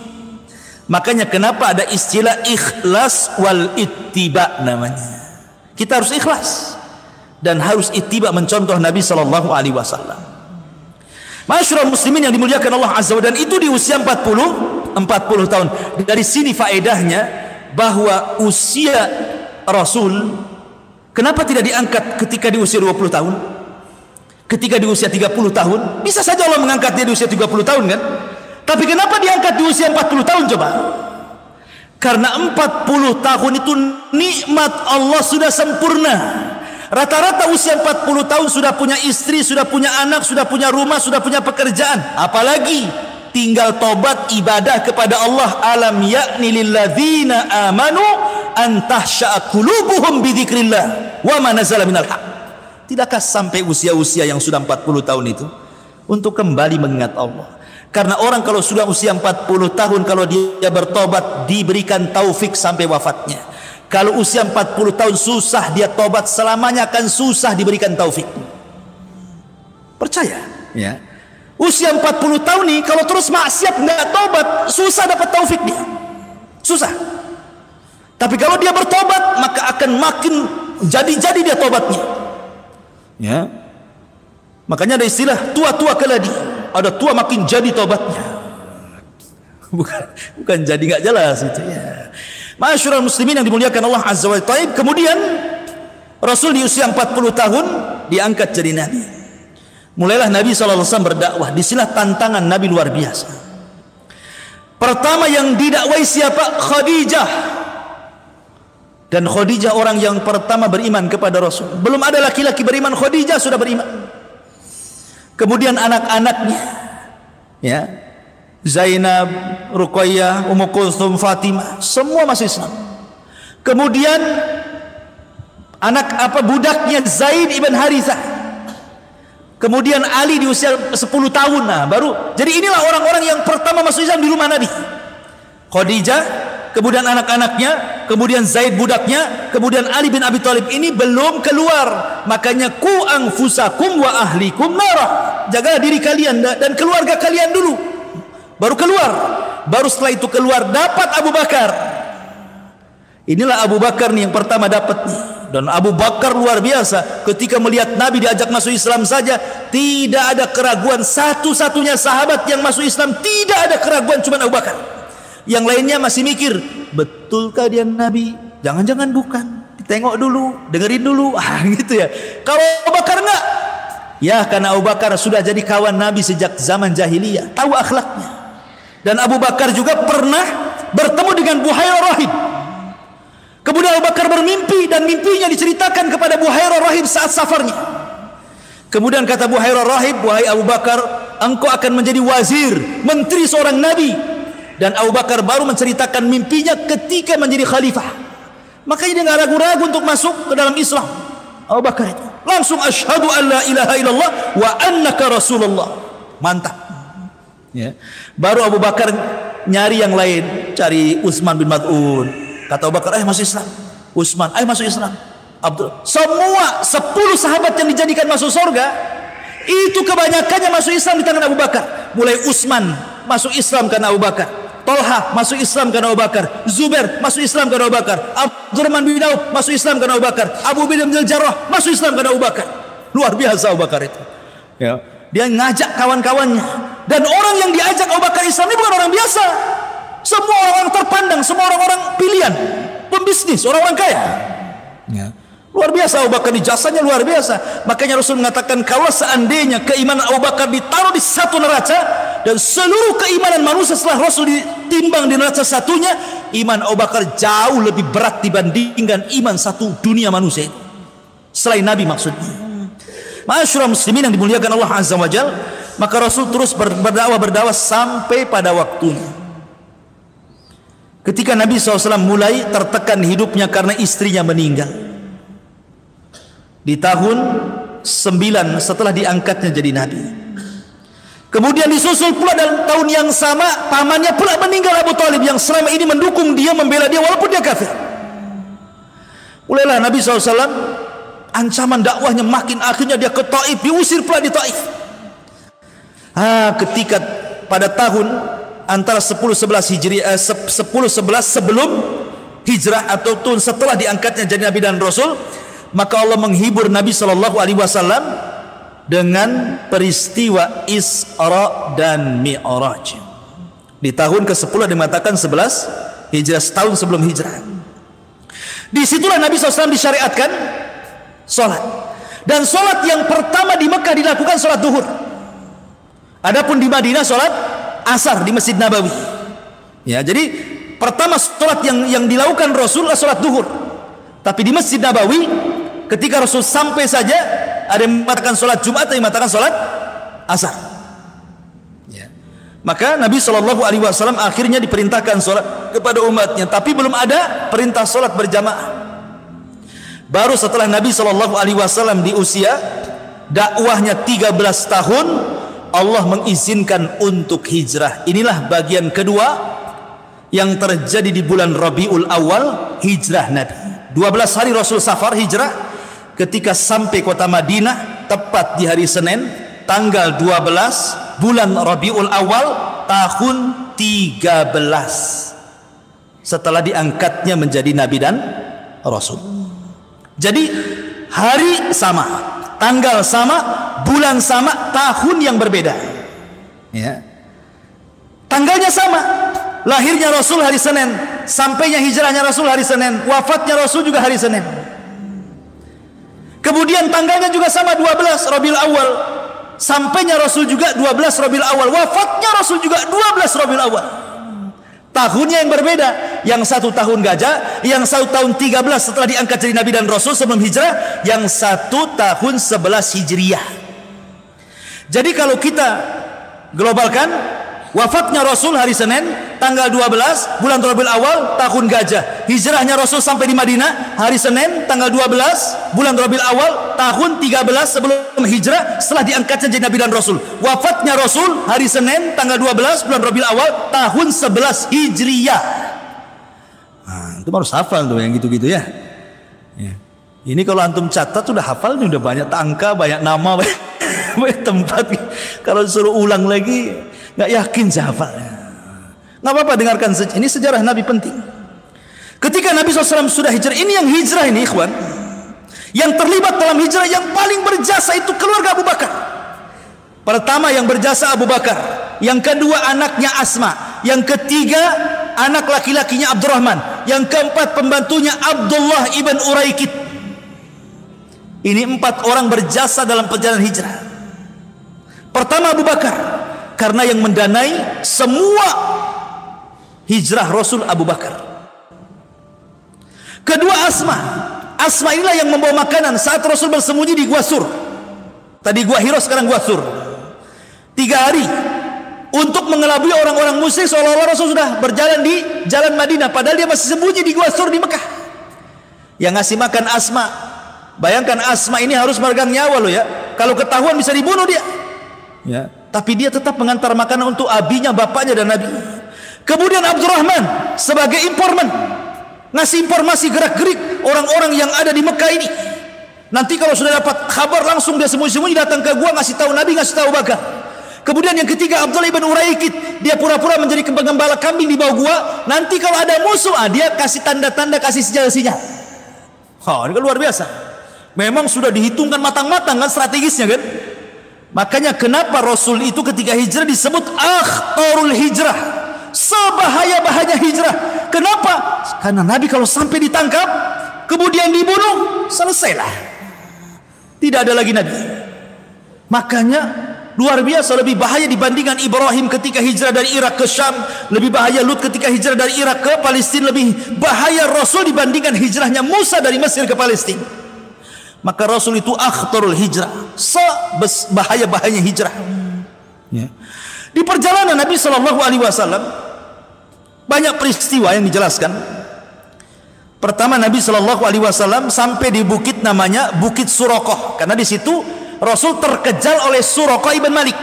Makanya kenapa ada istilah ikhlas wal ittiba namanya. Kita harus ikhlas dan harus ittiba, mencontoh Nabi SAW. Masyarakat muslimin yang dimuliakan Allah Azza wa Jalla, dan itu di usia 40 tahun. Dari sini faedahnya bahwa usia Rasul kenapa tidak diangkat ketika di usia 20 tahun? Ketika di usia 30 tahun, bisa saja Allah mengangkat dia di usia 30 tahun kan? Tapi kenapa diangkat di usia 40 tahun coba? Karena 40 tahun itu nikmat Allah sudah sempurna. Rata-rata usia 40 tahun sudah punya istri, sudah punya anak, sudah punya rumah, sudah punya pekerjaan. Apalagi tinggal tobat ibadah kepada Allah. Alam ya'ni lilladzina amanu an tahsha'a qulubuhum bi dzikrillah wa ma nazala minal haq. Tidakkah sampai usia-usia yang sudah 40 tahun itu untuk kembali mengingat Allah? Karena orang kalau sudah usia 40 tahun, kalau dia bertobat diberikan taufik sampai wafatnya. Kalau usia 40 tahun susah dia tobat, selamanya akan susah diberikan taufik. Percaya ya. Usia 40 tahun nih kalau terus maksiat nggak tobat, susah dapat taufik dia. Susah. Tapi kalau dia bertobat, maka akan makin jadi-jadi dia tobatnya. Ya. Makanya ada istilah tua-tua keladi. Ada tua makin jadi tobatnya. Bukan jadi nggak jelas itu ya. Masyarul muslimin yang dimuliakan Allah Azza wa Jalla. Kemudian Rasul di usia 40 tahun diangkat jadi nabi. Mulailah Nabi SAW berdakwah. Disinilah tantangan Nabi luar biasa. Pertama yang didakwai siapa? Khadijah. Dan Khadijah orang yang pertama beriman kepada Rasul. Belum ada laki-laki beriman, Khadijah sudah beriman. Kemudian anak-anaknya, ya, Zainab, Ruqayyah, Ummu Kulthum, Fatimah, semua masuk Islam. Kemudian budaknya Zaid ibn Harithah. Kemudian Ali di usia 10 tahun, nah baru. Jadi inilah orang-orang yang pertama masuk Islam di rumah Nabi. Khadijah, kemudian anak-anaknya, kemudian Zaid budaknya, kemudian Ali bin Abi Thalib. Ini belum keluar. Makanya ku anfusakum wa ahlikum narah. Jagalah diri kalian dan keluarga kalian dulu. Baru keluar. Baru setelah itu keluar dapat Abu Bakar. Inilah Abu Bakar nih yang pertama dapat nih. Dan Abu Bakar luar biasa. Ketika melihat Nabi diajak masuk Islam saja, tidak ada keraguan. Satu-satunya sahabat yang masuk Islam, tidak ada keraguan, cuma Abu Bakar. Yang lainnya masih mikir, betulkah dia Nabi? Jangan-jangan bukan. Tengok dulu, dengerin dulu, gitu ya. Kalau Abu Bakar enggak, ya karena Abu Bakar sudah jadi kawan Nabi sejak zaman jahiliyah, tahu akhlaknya. Dan Abu Bakar juga pernah bertemu dengan Buhairah Rahib. Kemudian Abu Bakar bermimpi dan mimpinya diceritakan kepada Buhairah Rahib saat safarnya. Kemudian kata Buhairah Rahib, wahai Abu Bakar, engkau akan menjadi wazir, menteri seorang Nabi. Dan Abu Bakar baru menceritakan mimpinya ketika menjadi khalifah. Makanya dia nggak ragu-ragu untuk masuk ke dalam Islam. Abu Bakar itu langsung asyhadu an la ilaha illallah wa annaka rasulullah. Mantap ya. Baru Abu Bakar nyari yang lain, cari Utsman bin Maz'un. Kata Abu Bakar, ayo masuk Islam. Utsman, ayo masuk Islam. Abdul, semua 10 sahabat yang dijadikan masuk surga itu kebanyakannya masuk Islam di tangan Abu Bakar. Mulai Utsman masuk Islam karena Abu Bakar, Talha masuk Islam karena Abu Bakar, Zubair masuk Islam karena Abu Bakar, Abdurrahman bin Auf masuk Islam karena Abu Bakar, Abu Ubaidah bin Jarrah masuk Islam karena Abu Bakar. Luar biasa Abu Bakar itu ya. Dia ngajak kawan-kawannya. Dan orang yang diajak Abu Bakar Islam ini bukan orang biasa. Semua orang terpandang, semua orang-orang pilihan, pembisnis, orang-orang kaya ya. Luar biasa Abu Bakar, jasanya luar biasa. Makanya Rasul mengatakan, kalau seandainya keimanan Abu Bakar ditaruh di satu neraca, dan seluruh keimanan manusia setelah Rasul ditimbang di neraca satunya, iman Abu Bakar jauh lebih berat dibandingkan iman satu dunia manusia itu, selain Nabi maksudnya. Masyarul muslimin yang dimuliakan Allah Azza wa Jalla, maka Rasul terus berdakwah sampai pada waktunya. Ketika Nabi SAW mulai tertekan hidupnya karena istrinya meninggal di tahun 9 setelah diangkatnya jadi Nabi. Kemudian disusul pula dalam tahun yang sama pamannya pula meninggal, Abu Thalib, yang selama ini mendukung dia, membela dia walaupun dia kafir. Mulailah Nabi SAW ancaman dakwahnya makin, akhirnya dia ke Taif, diusir pula di Taif. Ketika pada tahun antara 10-11 sebelum hijrah atau tahun setelah diangkatnya jadi Nabi dan Rasul, maka Allah menghibur Nabi SAW dengan peristiwa Isra dan Mi'raj. Di tahun ke-10 dimatakan 11 hijrah, setahun sebelum hijrah. Disitulah Nabi SAW disyariatkan sholat. Dan sholat yang pertama di Mekah dilakukan sholat duhur. Adapun di Madinah sholat asar di Masjid Nabawi. Ya, jadi pertama sholat yang dilakukan Rasul adalah sholat duhur. Tapi di Masjid Nabawi ketika Rasul sampai saja, ada yang mengatakan sholat Jumat, ada yang mengatakan sholat asar ya. Maka Nabi SAW akhirnya diperintahkan sholat kepada umatnya, tapi belum ada perintah sholat berjamaah. Baru setelah Nabi SAW di usia dakwahnya 13 tahun, Allah mengizinkan untuk hijrah. Inilah bagian kedua yang terjadi di bulan Rabiul Awal, hijrah Nabi. 12 hari Rasul safar hijrah. Ketika sampai kota Madinah tepat di hari Senin tanggal 12 bulan Rabiul Awal tahun 13 setelah diangkatnya menjadi Nabi dan Rasul. Jadi hari sama, tanggal sama, bulan sama, tahun yang berbeda, ya. Tanggalnya sama, lahirnya Rasul hari Senin, sampainya hijrahnya Rasul hari Senin, wafatnya Rasul juga hari Senin. Kemudian tanggalnya juga sama, 12 Rabiul Awal, sampainya Rasul juga 12 Rabiul Awal, wafatnya Rasul juga 12 Rabiul Awal. Tahunnya yang berbeda, yang satu tahun gajah, yang satu tahun 13 setelah diangkat jadi Nabi dan Rasul sebelum hijrah, yang satu tahun 11 Hijriyah. Jadi kalau kita globalkan, wafatnya Rasul hari Senin tanggal 12 bulan Rabiul Awal tahun gajah, hijrahnya Rasul sampai di Madinah hari Senin tanggal 12 bulan Rabiul Awal tahun 13 sebelum hijrah setelah diangkatnya jadi Nabi dan Rasul. Wafatnya Rasul hari Senin tanggal 12 bulan Rabiul Awal tahun 11 Hijriyah. Nah, itu harus hafal tuh yang gitu-gitu ya. Ini kalau antum catat sudah hafal, ini udah banyak angka, banyak nama, banyak tempat. Kalau suruh ulang lagi nggak yakin hafalnya. Nggak apa-apa, dengarkan saja. Ini sejarah Nabi penting. Ketika Nabi SAW sudah hijrah, ini yang hijrah ini ikhwan, yang terlibat dalam hijrah yang paling berjasa itu keluarga Abu Bakar. Pertama yang berjasa Abu Bakar, yang kedua anaknya Asma, yang ketiga anak laki-lakinya Abdurrahman, yang keempat pembantunya Abdullah ibn Uraikid. Ini 4 orang berjasa dalam perjalanan hijrah. Pertama Abu Bakar, karena yang mendanai semua hijrah Rasul Abu Bakar. Kedua Asma. Asma inilah yang membawa makanan saat Rasul bersembunyi di Gua Sur. Tadi Gua Hiro, sekarang Gua Sur. 3 hari untuk mengelabui orang-orang musyrik seolah-olah Rasul sudah berjalan di jalan Madinah, padahal dia masih sembunyi di Gua Sur di Mekah. Yang ngasih makan Asma, bayangkan Asma ini harus meregang nyawa loh ya, kalau ketahuan bisa dibunuh dia ya. Tapi dia tetap mengantar makanan untuk abinya, bapaknya dan Nabi. Kemudian Abdurrahman sebagai informan, ngasih informasi gerak-gerik orang-orang yang ada di Mekah ini. Nanti kalau sudah dapat kabar langsung dia sembunyi-sembunyi datang ke gua, ngasih tahu Nabi, ngasih tahu Bakar. Kemudian yang ketiga Abdullah ibn Uraikid, dia pura-pura menjadi pengembala kambing di bawah gua. Nanti kalau ada musuh, dia kasih tanda-tanda, kasih sinyal-sinyal. Oh, ini kan luar biasa. Memang sudah dihitungkan matang-matang kan strategisnya kan. Makanya kenapa Rasul itu ketika hijrah disebut akhtarul hijrah, sebahaya-bahaya hijrah. Kenapa? Karena Nabi kalau sampai ditangkap kemudian dibunuh, selesailah, tidak ada lagi Nabi. Makanya luar biasa, lebih bahaya dibandingkan Ibrahim ketika hijrah dari Irak ke Syam, lebih bahaya Lut ketika hijrah dari Irak ke Palestina, lebih bahaya Rasul dibandingkan hijrahnya Musa dari Mesir ke Palestina. Maka Rasul itu akhtarul hijrah, sebahaya-bahayanya hijrah ya. Di perjalanan Nabi SAW banyak peristiwa yang dijelaskan. Pertama, Nabi SAW sampai di bukit namanya Bukit Suraqah, karena di situ Rasul terkejar oleh Suraqah ibn Malik.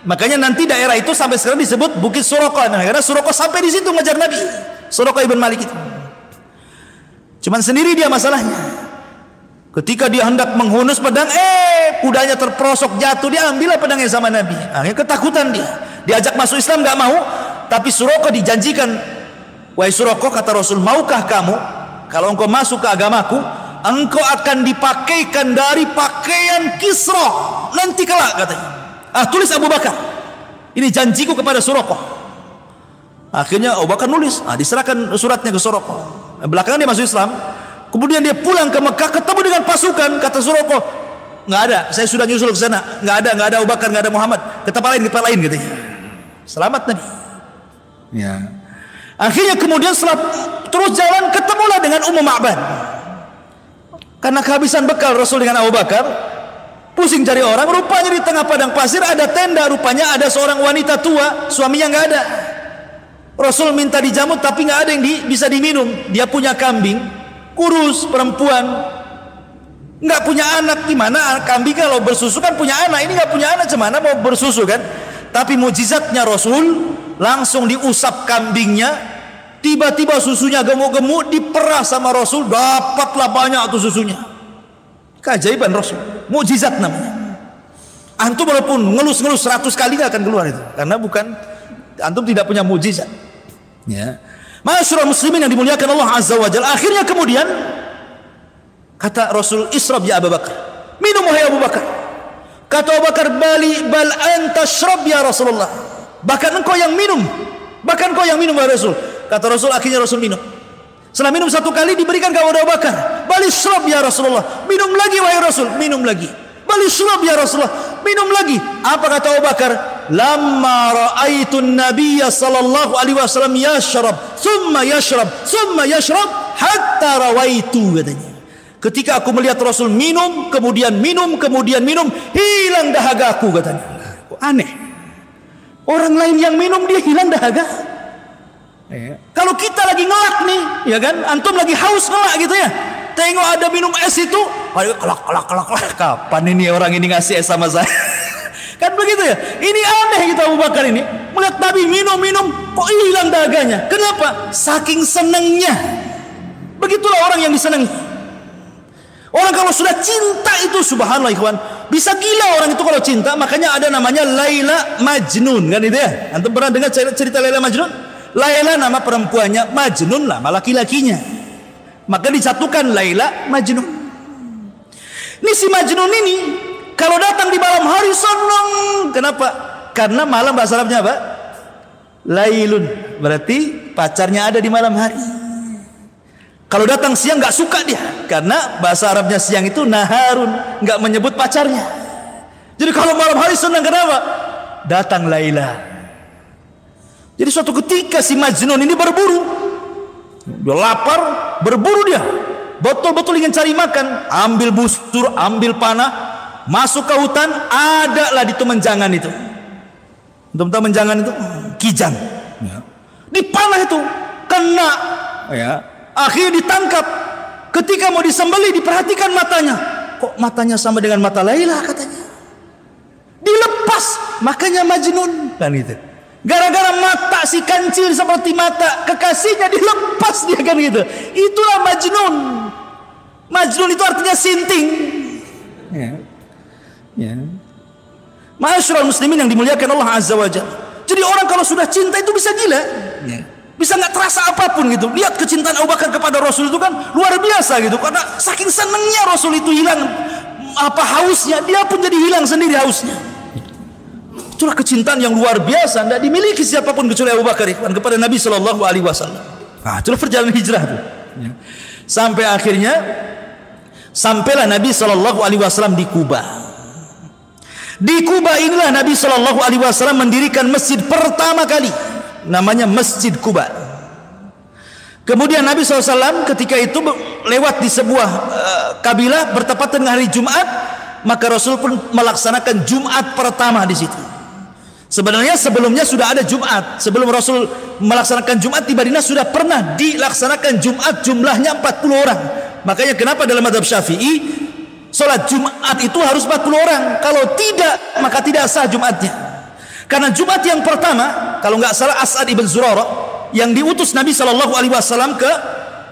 Makanya nanti daerah itu sampai sekarang disebut Bukit Suraqah, karena Suraqah sampai di situ ngejar Nabi. Suraqah ibn Malik itu cuman sendiri dia masalahnya. Ketika dia hendak menghunus pedang, kudanya terperosok jatuh, dia ambillah pedangnya sama Nabi. Akhirnya ketakutan dia, diajak masuk Islam nggak mau. Tapi Suraqah dijanjikan, wahai Suraqah, kata Rasul, maukah kamu kalau engkau masuk ke agamaku, engkau akan dipakaikan dari pakaian Kisra nanti kelak, katanya. Tulis Abu Bakar, ini janjiku kepada Suraqah. Akhirnya Abu Bakar nulis, diserahkan suratnya ke Suraqah. Belakangan dia masuk Islam. Kemudian dia pulang ke Mekah, ketemu dengan pasukan. Kata Suraqah, nggak ada, saya sudah nyusul ke sana, nggak ada Abu Bakar, nggak ada Muhammad. Ke tempat lain katanya. Selamat Nabi ya. Akhirnya kemudian setelah terus jalan, ketemulah dengan Ummu Ma'bad. Karena kehabisan bekal Rasul dengan Abu Bakar, pusing cari orang. Rupanya di tengah padang pasir ada tenda, rupanya ada seorang wanita tua, suaminya nggak ada. Rasul minta dijamu tapi nggak ada yang bisa diminum. Dia punya kambing kurus, perempuan, Nggak punya anak, gimana? Kambing kalau bersusu kan punya anak, ini nggak punya anak, gimana mau bersusu kan? Tapi mujizatnya Rasul, langsung diusap kambingnya, tiba-tiba susunya gemuk-gemuk, diperah sama Rasul, dapatlah banyak tuh susunya. Keajaiban Rasul, mujizat namanya. Antum walaupun ngelus-ngelus 100 kali gak akan keluar itu, karena bukan, antum tidak punya mujizat. Ya. Ma'asyiral muslimin yang dimuliakan Allah Azza wa Jalla. Akhirnya kemudian kata Rasul, "Ishrab ya Abu Bakar." Minum wahai Abu Bakar. Kata Abu Bakar, "Bal anta shrab ya Rasulullah." Bahkan engkau yang minum. Bahkan engkau yang minum wahai Rasul. Kata Rasul, akhirnya Rasul minum. Setelah minum 1 kali diberikan kepada Abu Bakar. "Bal ishrab ya Rasulullah." Minum lagi wahai Rasul, minum lagi. "Bal ishrab ya Rasulullah." Minum lagi. Apa kata Abu Bakar? "Lamma ra'aitun nabiyya sallallahu alaihi wasallam yashrab, thumma yashrab, thumma yashrab hatta rawaitu," katanya. Ketika aku melihat Rasul minum, kemudian minum, kemudian minum, hilang dahagaku, katanya. Kok aneh? Orang lain yang minum dia hilang dahaga. Kalau kita lagi ngelak nih, ya kan? Antum lagi haus ngelak gitu ya. Tengok ada minum es itu, ayo kelak. Kapan ini orang ini ngasih es sama saya? Kan begitu ya. Ini aneh gitu Abu Bakar ini. Melihat Nabi minum, kok hilang dahaganya? Kenapa? Saking senengnya. Begitulah orang yang disenangi. Orang kalau sudah cinta itu, subhanallah ikhwan, bisa gila orang itu kalau cinta. Makanya ada namanya Laila Majnun, kan itu ya. Antum pernah dengar cerita Laila Majnun? Laila nama perempuannya, Majnun nama laki-lakinya. Maka disatukan Laila Majnun. Ini si Majnun ini kalau datang di malam hari senang. Kenapa? Karena malam bahasa Arabnya apa? Lailun, berarti pacarnya ada di malam hari. Kalau datang siang nggak suka dia, karena bahasa Arabnya siang itu naharun, nggak menyebut pacarnya. Jadi kalau malam hari senang, kenapa? Datang Laila. Jadi suatu ketika si Majnun ini berburu, dia lapar, berburu dia, betul-betul ingin cari makan, ambil busur, ambil panah, masuk ke hutan, ada lah di menjangan itu. Teman-teman menjangan itu kijang, ya. Dipanah itu, kena, ya. Akhirnya ditangkap. Ketika mau disembelih, diperhatikan matanya. Kok matanya sama dengan mata Laila, katanya. Dilepas, makanya Majnun, kan itu. Gara-gara mata si kancil seperti mata kekasihnya, dilepas dia, kan gitu. Itulah Majnun. Majnun itu artinya sinting. Ya. Ma'asyiral muslimin yang dimuliakan Allah Azza wa Jalla. Jadi orang kalau sudah cinta itu bisa gila. Ya. Bisa nggak terasa apapun gitu. Lihat kecintaan Abu Bakar kepada Rasul itu kan luar biasa gitu. Karena saking senangnya Rasul itu hilang apa hausnya, dia pun jadi hilang sendiri hausnya. Itulah kecintaan yang luar biasa, tidak dimiliki siapapun kecuali Abu Bakar kepada Nabi Shallallahu Alaihi Wasallam. Nah, itulah perjalanan hijrah itu. Sampai akhirnya sampailah Nabi Shallallahu Alaihi Wasallam di Kuba. Di Kuba inilah Nabi Shallallahu Alaihi Wasallam mendirikan masjid pertama kali. Namanya Masjid Kuba. Kemudian Nabi SAW ketika itu lewat di sebuah kabilah bertepatan dengan hari Jumat, maka Rasul pun melaksanakan Jumat pertama di situ. Sebenarnya sebelumnya sudah ada Jumat. Sebelum Rasul melaksanakan Jumat di Madinah sudah pernah dilaksanakan Jumat, jumlahnya 40 orang. Makanya kenapa dalam mazhab Syafi'i sholat Jumat itu harus 40 orang. Kalau tidak, maka tidak sah Jumatnya. Karena Jumat yang pertama, kalau nggak salah As'ad ibn Zurarah yang diutus Nabi Shallallahu Alaihi Wasallam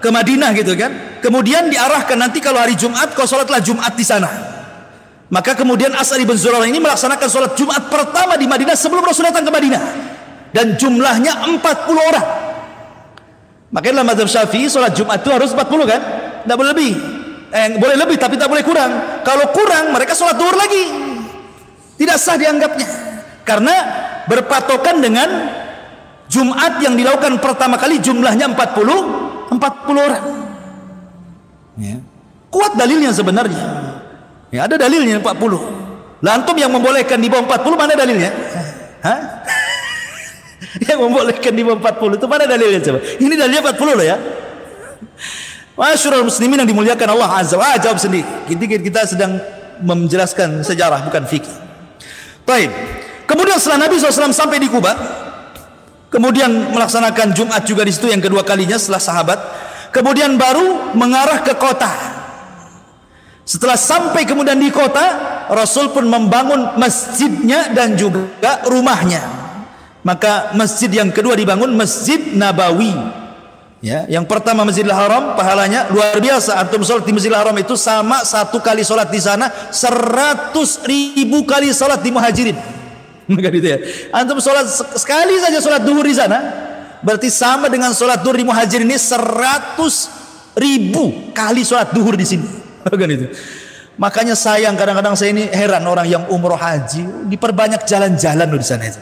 ke Madinah gitu kan. Kemudian diarahkan nanti kalau hari Jumat kau sholatlah Jumat di sana. Maka kemudian As'ad ibn Zurarah ini melaksanakan sholat Jumat pertama di Madinah sebelum Rasul datang ke Madinah. Dan jumlahnya 40 orang. Makanya dalam mazhab Syafi'i sholat Jumat itu harus 40 kan? Tidak boleh lebih. Boleh lebih tapi tak boleh kurang. Kalau kurang mereka sholat duhur lagi. Tidak sah dianggapnya. Karena berpatokan dengan Jumat yang dilakukan pertama kali jumlahnya 40 orang. Ya. Kuat dalilnya sebenarnya. Ya, ada dalilnya 40. Lah antum yang membolehkan di bawah 40 mana dalilnya? Hah? Yang membolehkan di bawah 40 itu mana dalilnya coba? Ini dalilnya 40 loh ya. Ma'asyiral muslimin yang dimuliakan Allah Azza wa Jalla, jawab sendiri. Kita sedang menjelaskan sejarah bukan fikih. Baik. Kemudian setelah Nabi SAW sampai di Kuba, kemudian melaksanakan Jumat juga di situ yang kedua kalinya setelah sahabat, kemudian baru mengarah ke kota. Setelah sampai kemudian di kota, Rasul pun membangun masjidnya dan juga rumahnya. Maka masjid yang kedua dibangun Masjid Nabawi. Ya, yang pertama Masjidil Haram pahalanya luar biasa. Antum sholat di Masjidil Haram itu sama satu kali sholat di sana 100.000 kali sholat di Muhajirin. Maka gitu ya. Antum sholat sekali saja sholat duhur di sana, berarti sama dengan sholat duhur di Muhajirin ini 100.000 kali sholat duhur di sini. Kan itu. Makanya sayang kadang-kadang saya ini heran orang yang umroh haji diperbanyak jalan-jalan loh di sana itu.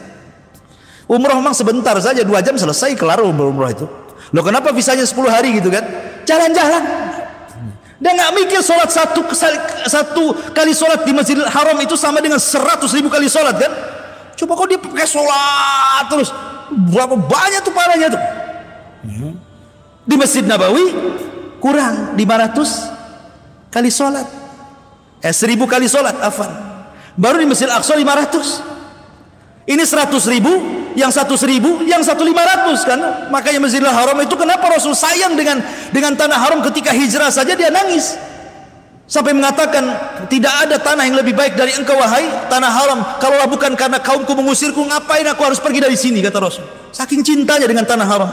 Umroh memang sebentar saja 2 jam selesai kelar umroh itu. Loh kenapa visanya 10 hari gitu kan? Jalan-jalan. Dia nggak mikir sholat satu kali sholat di Masjidil Haram itu sama dengan 100.000 kali sholat kan? Coba kok dia pakai sholat terus berapa banyak tuh pahalanya tuh? Di Masjid Nabawi kurang 500 kali sholat. 1.000 kali sholat, afan. Baru di Masjid Aqsa 500. Ini 100.000, yang 100.000, yang 1.500 kan? Makanya Masjidil Haram itu kenapa Rasul sayang dengan tanah haram ketika hijrah saja dia nangis. Sampai mengatakan tidak ada tanah yang lebih baik dari engkau wahai tanah haram. Kalaulah bukan karena kaumku mengusirku, ngapain aku harus pergi dari sini, kata Rasul. Saking cintanya dengan tanah haram.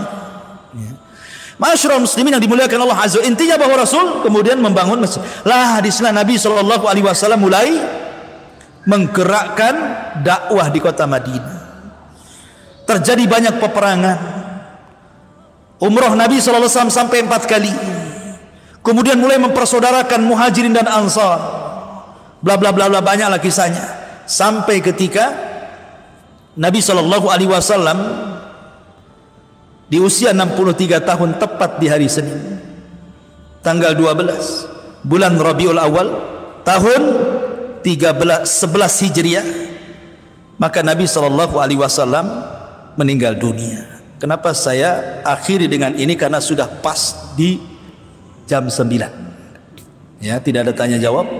Masyarul muslimin yang dimuliakan Allah Azza. Intinya bahwa Rasul kemudian membangun masjid. Lah di sana Nabi SAW mulai menggerakkan dakwah di kota Madinah. Terjadi banyak peperangan. Umrah Nabi SAW sampai 4 kali. Kemudian mulai mempersaudarakan Muhajirin dan Ansar. Bla bla bla bla, banyaklah kisahnya. Sampai ketika Nabi SAW di usia 63 tahun tepat di hari Senin, tanggal 12 bulan Rabiul Awal tahun 11 Hijriah, maka Nabi SAW meninggal dunia. Kenapa saya akhiri dengan ini? Karena sudah pas di jam 9. Ya, tidak ada tanya jawab.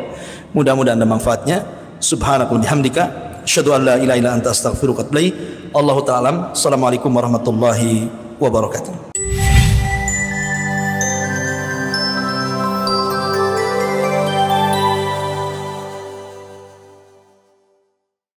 Mudah-mudahan ada manfaatnya. Subhanakallahumma bihamdika asyhadu an la ilaha illa anta astaghfiruka wa atubu ilaik. Allahu ta'ala. Assalamualaikum warahmatullahi wabarakatuh.